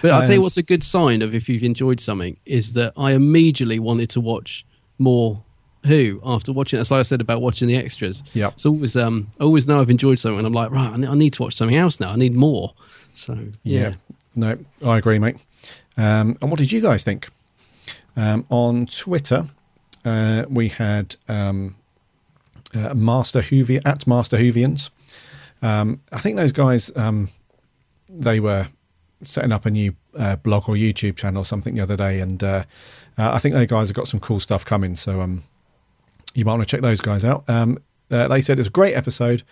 But I'll tell you what's a good sign of if you've enjoyed something is that I immediately wanted to watch more Who after watching it. That's like I said about watching the extras. Yeah, so I always know I've enjoyed something, and I'm like, right, I need to watch something else now. I need more. So yeah. No, I agree, mate. And what did you guys think? On Twitter, we had Master Whovians. I think those guys, they were setting up a new blog or YouTube channel or something the other day, and I think those guys have got some cool stuff coming. So you might want to check those guys out. They said it's a great episode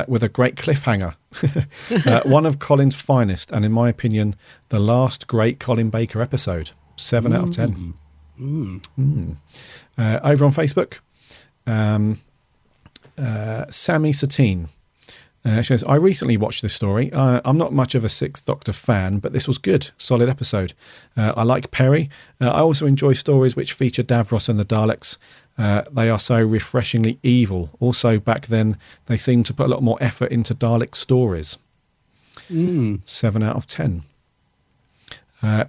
with a great cliffhanger. One of Colin's finest, and in my opinion, the last great Colin Baker episode. 7 out of 10. Over on Facebook, Sammy Satine. She says, I recently watched this story. I'm not much of a Sixth Doctor fan, but this was good. Solid episode. I like Perry. I also enjoy stories which feature Davros and the Daleks. They are so refreshingly evil. Also, back then, they seemed to put a lot more effort into Dalek stories. 7 out of 10.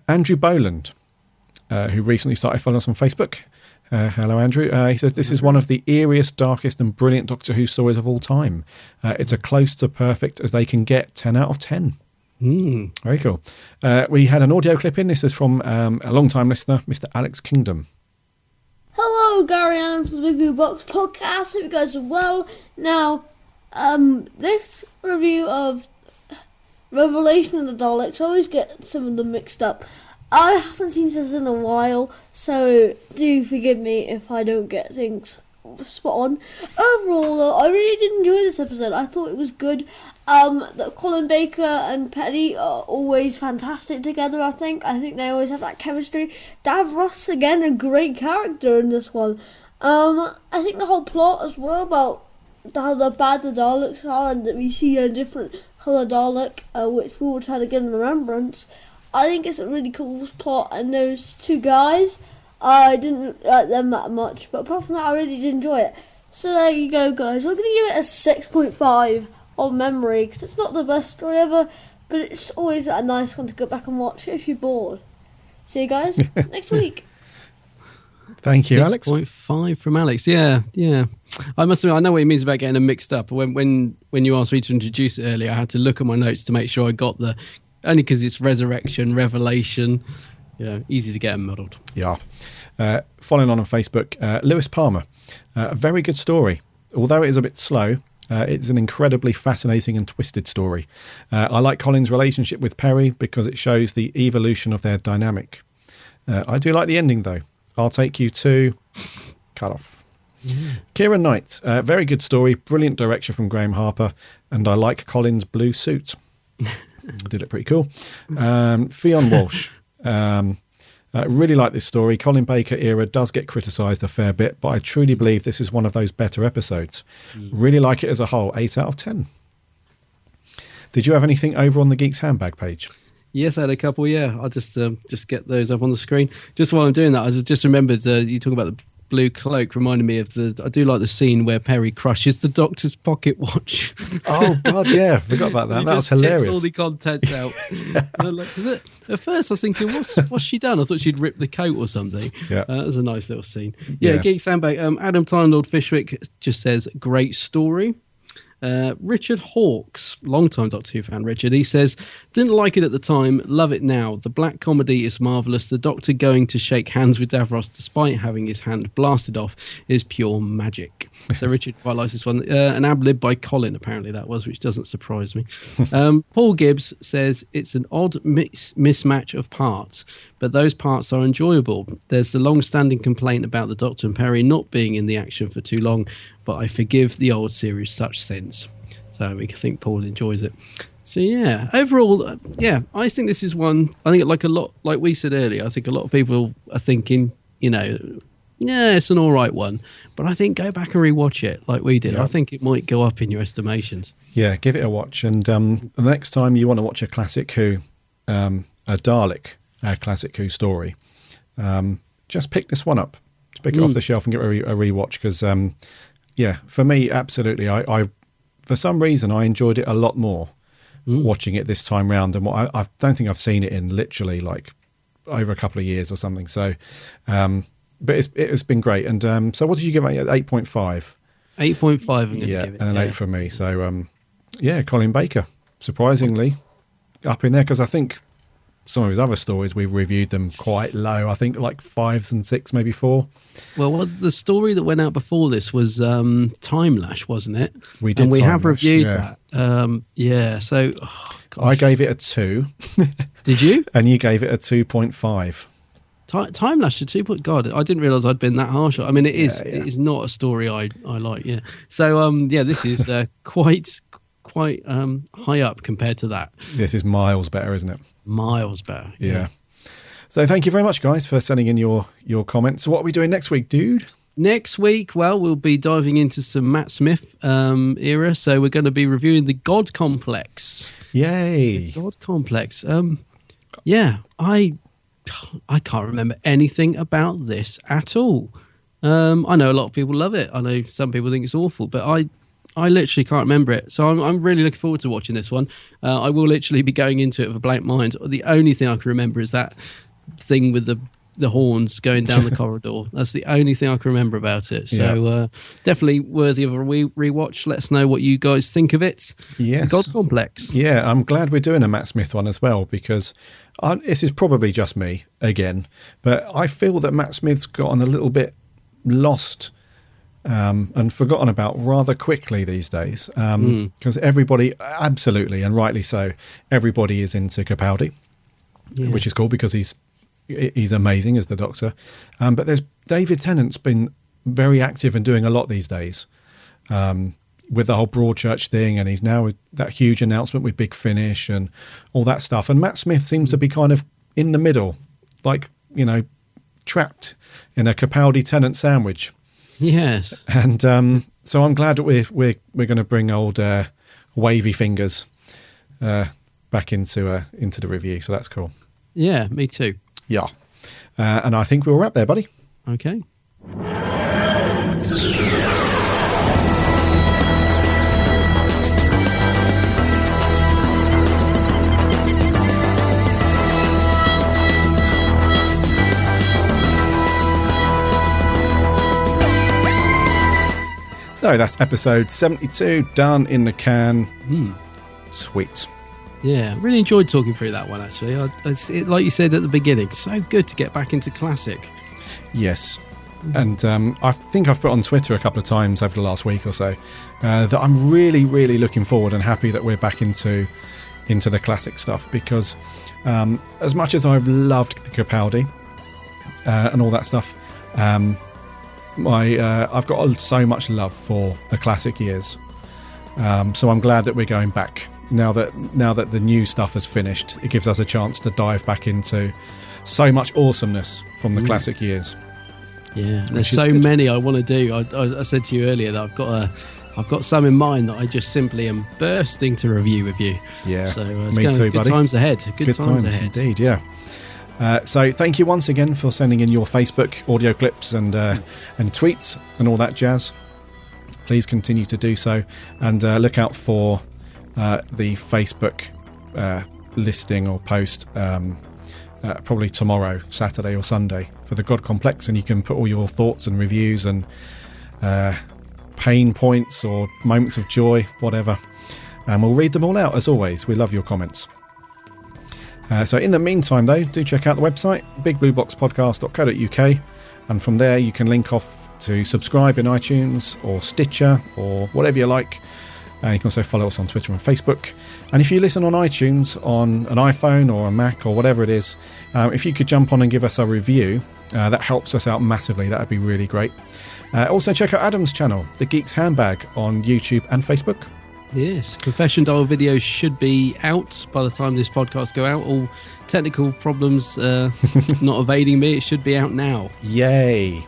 Andrew Boland, who recently started following us on Facebook. Hello, Andrew. He says, this is one of the eeriest, darkest and brilliant Doctor Who stories of all time. It's as close to perfect as they can get. 10 out of 10. Very cool. We had an audio clip in. This is from a long-time listener, Mr. Alex Kingdom. Hello, Gary Allen from the Big Blue Box podcast. Hope you guys are well. Now, this review of Revelation of the Daleks, I always get some of them mixed up. I haven't seen this in a while, so do forgive me if I don't get things spot on. Overall, though, I really did enjoy this episode. I thought it was good. That Colin Baker and Penny are always fantastic together, I think they always have that chemistry. Davros, again, a great character in this one. I think the whole plot as well about how bad the Daleks are, and that we see a different colour Dalek, which we will try to get in remembrance. I think it's a really cool plot, and those two guys, I didn't like them that much, but apart from that, I really did enjoy it. So there you go, guys. I'm going to give it a 6.5 on memory, because it's not the best story ever, but it's always a nice one to go back and watch if you're bored. See you guys next week. Thank you, Alex. 6.5 from Alex. Yeah. I must admit, I know what he means about getting them mixed up. When you asked me to introduce it earlier, I had to look at my notes to make sure I got only because it's resurrection, revelation. Easy to get them muddled. Yeah. Following on Facebook, Lewis Palmer. A very good story. Although it is a bit slow, it's an incredibly fascinating and twisted story. I like Colin's relationship with Perry because it shows the evolution of their dynamic. I do like the ending, though. I'll take you to... Cut off. Kieran Knight. Very good story. Brilliant direction from Graham Harper. And I like Colin's blue suit. Did it pretty cool. Fionn Walsh. Really like this story. Colin Baker era does get criticised a fair bit, but I truly believe this is one of those better episodes. Really like it as a whole. 8 out of 10. Did you have anything over on the Geeks Handbag page? Yes, I had a couple, yeah. I'll just get those up on the screen. Just while I'm doing that, I just remembered you talk about the blue cloak, reminded me of I do like the scene where Perry crushes the Doctor's pocket watch. Oh, God, yeah. Forgot about that. That was hilarious. Tips all the contents out. At first I was thinking, what's she done? I thought she'd ripped the coat or something. Yeah. That was a nice little scene. Yeah. Geek Sandbag. Adam Time Lord Fishwick just says, great story. Richard Hawkes, long-time Doctor Who fan, Richard, he says, didn't like it at the time, love it now. The black comedy is marvellous. The Doctor going to shake hands with Davros despite having his hand blasted off is pure magic. So Richard quite likes this one. An ad-lib by Colin, apparently that was, which doesn't surprise me. Paul Gibbs says, it's an odd mismatch of parts, but those parts are enjoyable. There's the long-standing complaint about the Doctor and Perry not being in the action for too long, but I forgive the old series such sins. So I think Paul enjoys it. So yeah, overall, I think this is one. I think like we said earlier, I think a lot of people are thinking, it's an all right one. But I think go back and rewatch it like we did. Yeah. I think it might go up in your estimations. Yeah, give it a watch. And the next time you want to watch a classic Who, a Dalek classic Who story, just pick this one up. Just pick it off the shelf and give it a rewatch because. For me, absolutely. I for some reason, I enjoyed it a lot more watching it this time round than what I don't think I've seen it in literally like over a couple of years or something. So, but it's been great. And so what did you give it? 8.5? 8.5 I'm going to give it. And an 8 from me. So, Colin Baker, surprisingly, up in there because I think some of his other stories, we've reviewed them quite low. I think like 5s and 6, maybe 4. Well, was the story that went out before this was Time Lash, wasn't it? We did, and we Time have Lash, reviewed that. So I gave it a 2. Did you? And you gave it a 2.5. Time Lash to 2. God, I didn't realise I'd been that harsh. I mean, it is not a story I like. Yeah. So this is quite high up compared to that. This is miles better, isn't it? Miles better. Yeah. So thank you very much, guys, for sending in your comments. So what are we doing next week, dude? Next week, well, we'll be diving into some Matt Smith era. So we're going to be reviewing the God Complex. Yay! The God Complex. I can't remember anything about this at all. I know a lot of people love it. I know some people think it's awful, but I literally can't remember it. So I'm really looking forward to watching this one. I will literally be going into it with a blank mind. The only thing I can remember is that thing with the horns going down the corridor. That's the only thing I can remember about it. So definitely worthy of a rewatch. Let us know what you guys think of it. Yes. God Complex. Yeah, I'm glad we're doing a Matt Smith one as well because this is probably just me again, but I feel that Matt Smith's gotten a little bit lost and forgotten about rather quickly these days because everybody, absolutely and rightly so, everybody is into Capaldi, which is cool because he's he's amazing as the Doctor. But there's David Tennant's been very active and doing a lot these days with the whole Broadchurch thing, and he's now with that huge announcement with Big Finish and all that stuff. And Matt Smith seems to be kind of in the middle, like, you know, trapped in a Capaldi-Tennant sandwich. Yes. And so I'm glad that we're going to bring old Wavy Fingers back into the review. So that's cool. Yeah, me too. Yeah. And I think we'll wrap there, buddy. Okay. So that's episode 72, done in the can. Sweet. Yeah, really enjoyed talking through that one, actually. Like you said at the beginning, so good to get back into classic. Yes. And I think I've put on Twitter a couple of times over the last week or so that I'm really, really looking forward and happy that we're back into the classic stuff, because as much as I've loved the Capaldi and all that stuff, I've got so much love for the classic years. So I'm glad that we're going back now that the new stuff has finished. It gives us a chance to dive back into so much awesomeness from the classic years. Yeah, there's so many I want to do. I said to you earlier that I've got some in mind that I just simply am bursting to review with you. Yeah, so me too, good buddy. Times ahead. Good times ahead, indeed. Yeah. So thank you once again for sending in your Facebook audio clips and tweets and all that jazz. Please continue to do so, and look out for the Facebook listing or post probably tomorrow, Saturday or Sunday, for the God Complex, and you can put all your thoughts and reviews and pain points or moments of joy, whatever, and we'll read them all out. As always, we love your comments. So in the meantime, though, do check out the website, bigblueboxpodcast.co.uk, and from there you can link off to subscribe in iTunes or Stitcher or whatever you like. And you can also follow us on Twitter and Facebook. And if you listen on iTunes on an iPhone or a Mac or whatever it is, if you could jump on and give us a review, that helps us out massively. That would be really great. Also check out Adam's channel, The Geek's Handbag, on YouTube and Facebook. Yes, Confession Dial videos should be out by the time this podcast go out. All technical problems not evading me. It should be out now. Yay.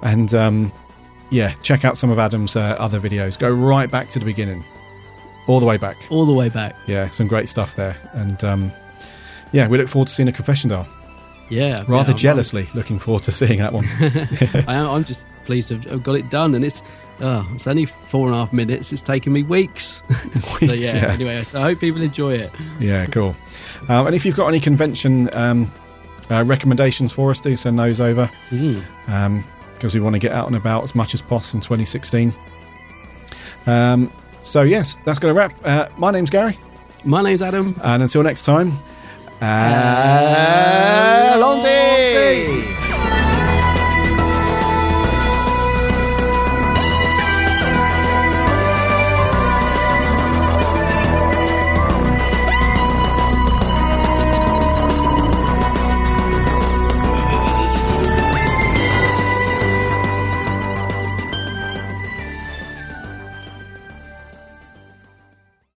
And check out some of Adam's other videos. Go right back to the beginning. All the way back. Yeah, some great stuff there. And we look forward to seeing a Confession Dial. Yeah. Rather jealously looking forward to seeing that one. I'm just pleased to have got it done, and it's only 4.5 minutes. It's taken me weeks. So anyway, so I hope people enjoy it. Yeah, cool. And if you've got any convention recommendations for us, do send those over, because we want to get out and about as much as possible in 2016. So yes, that's going to wrap. My name's Gary. My name's Adam. And until next time,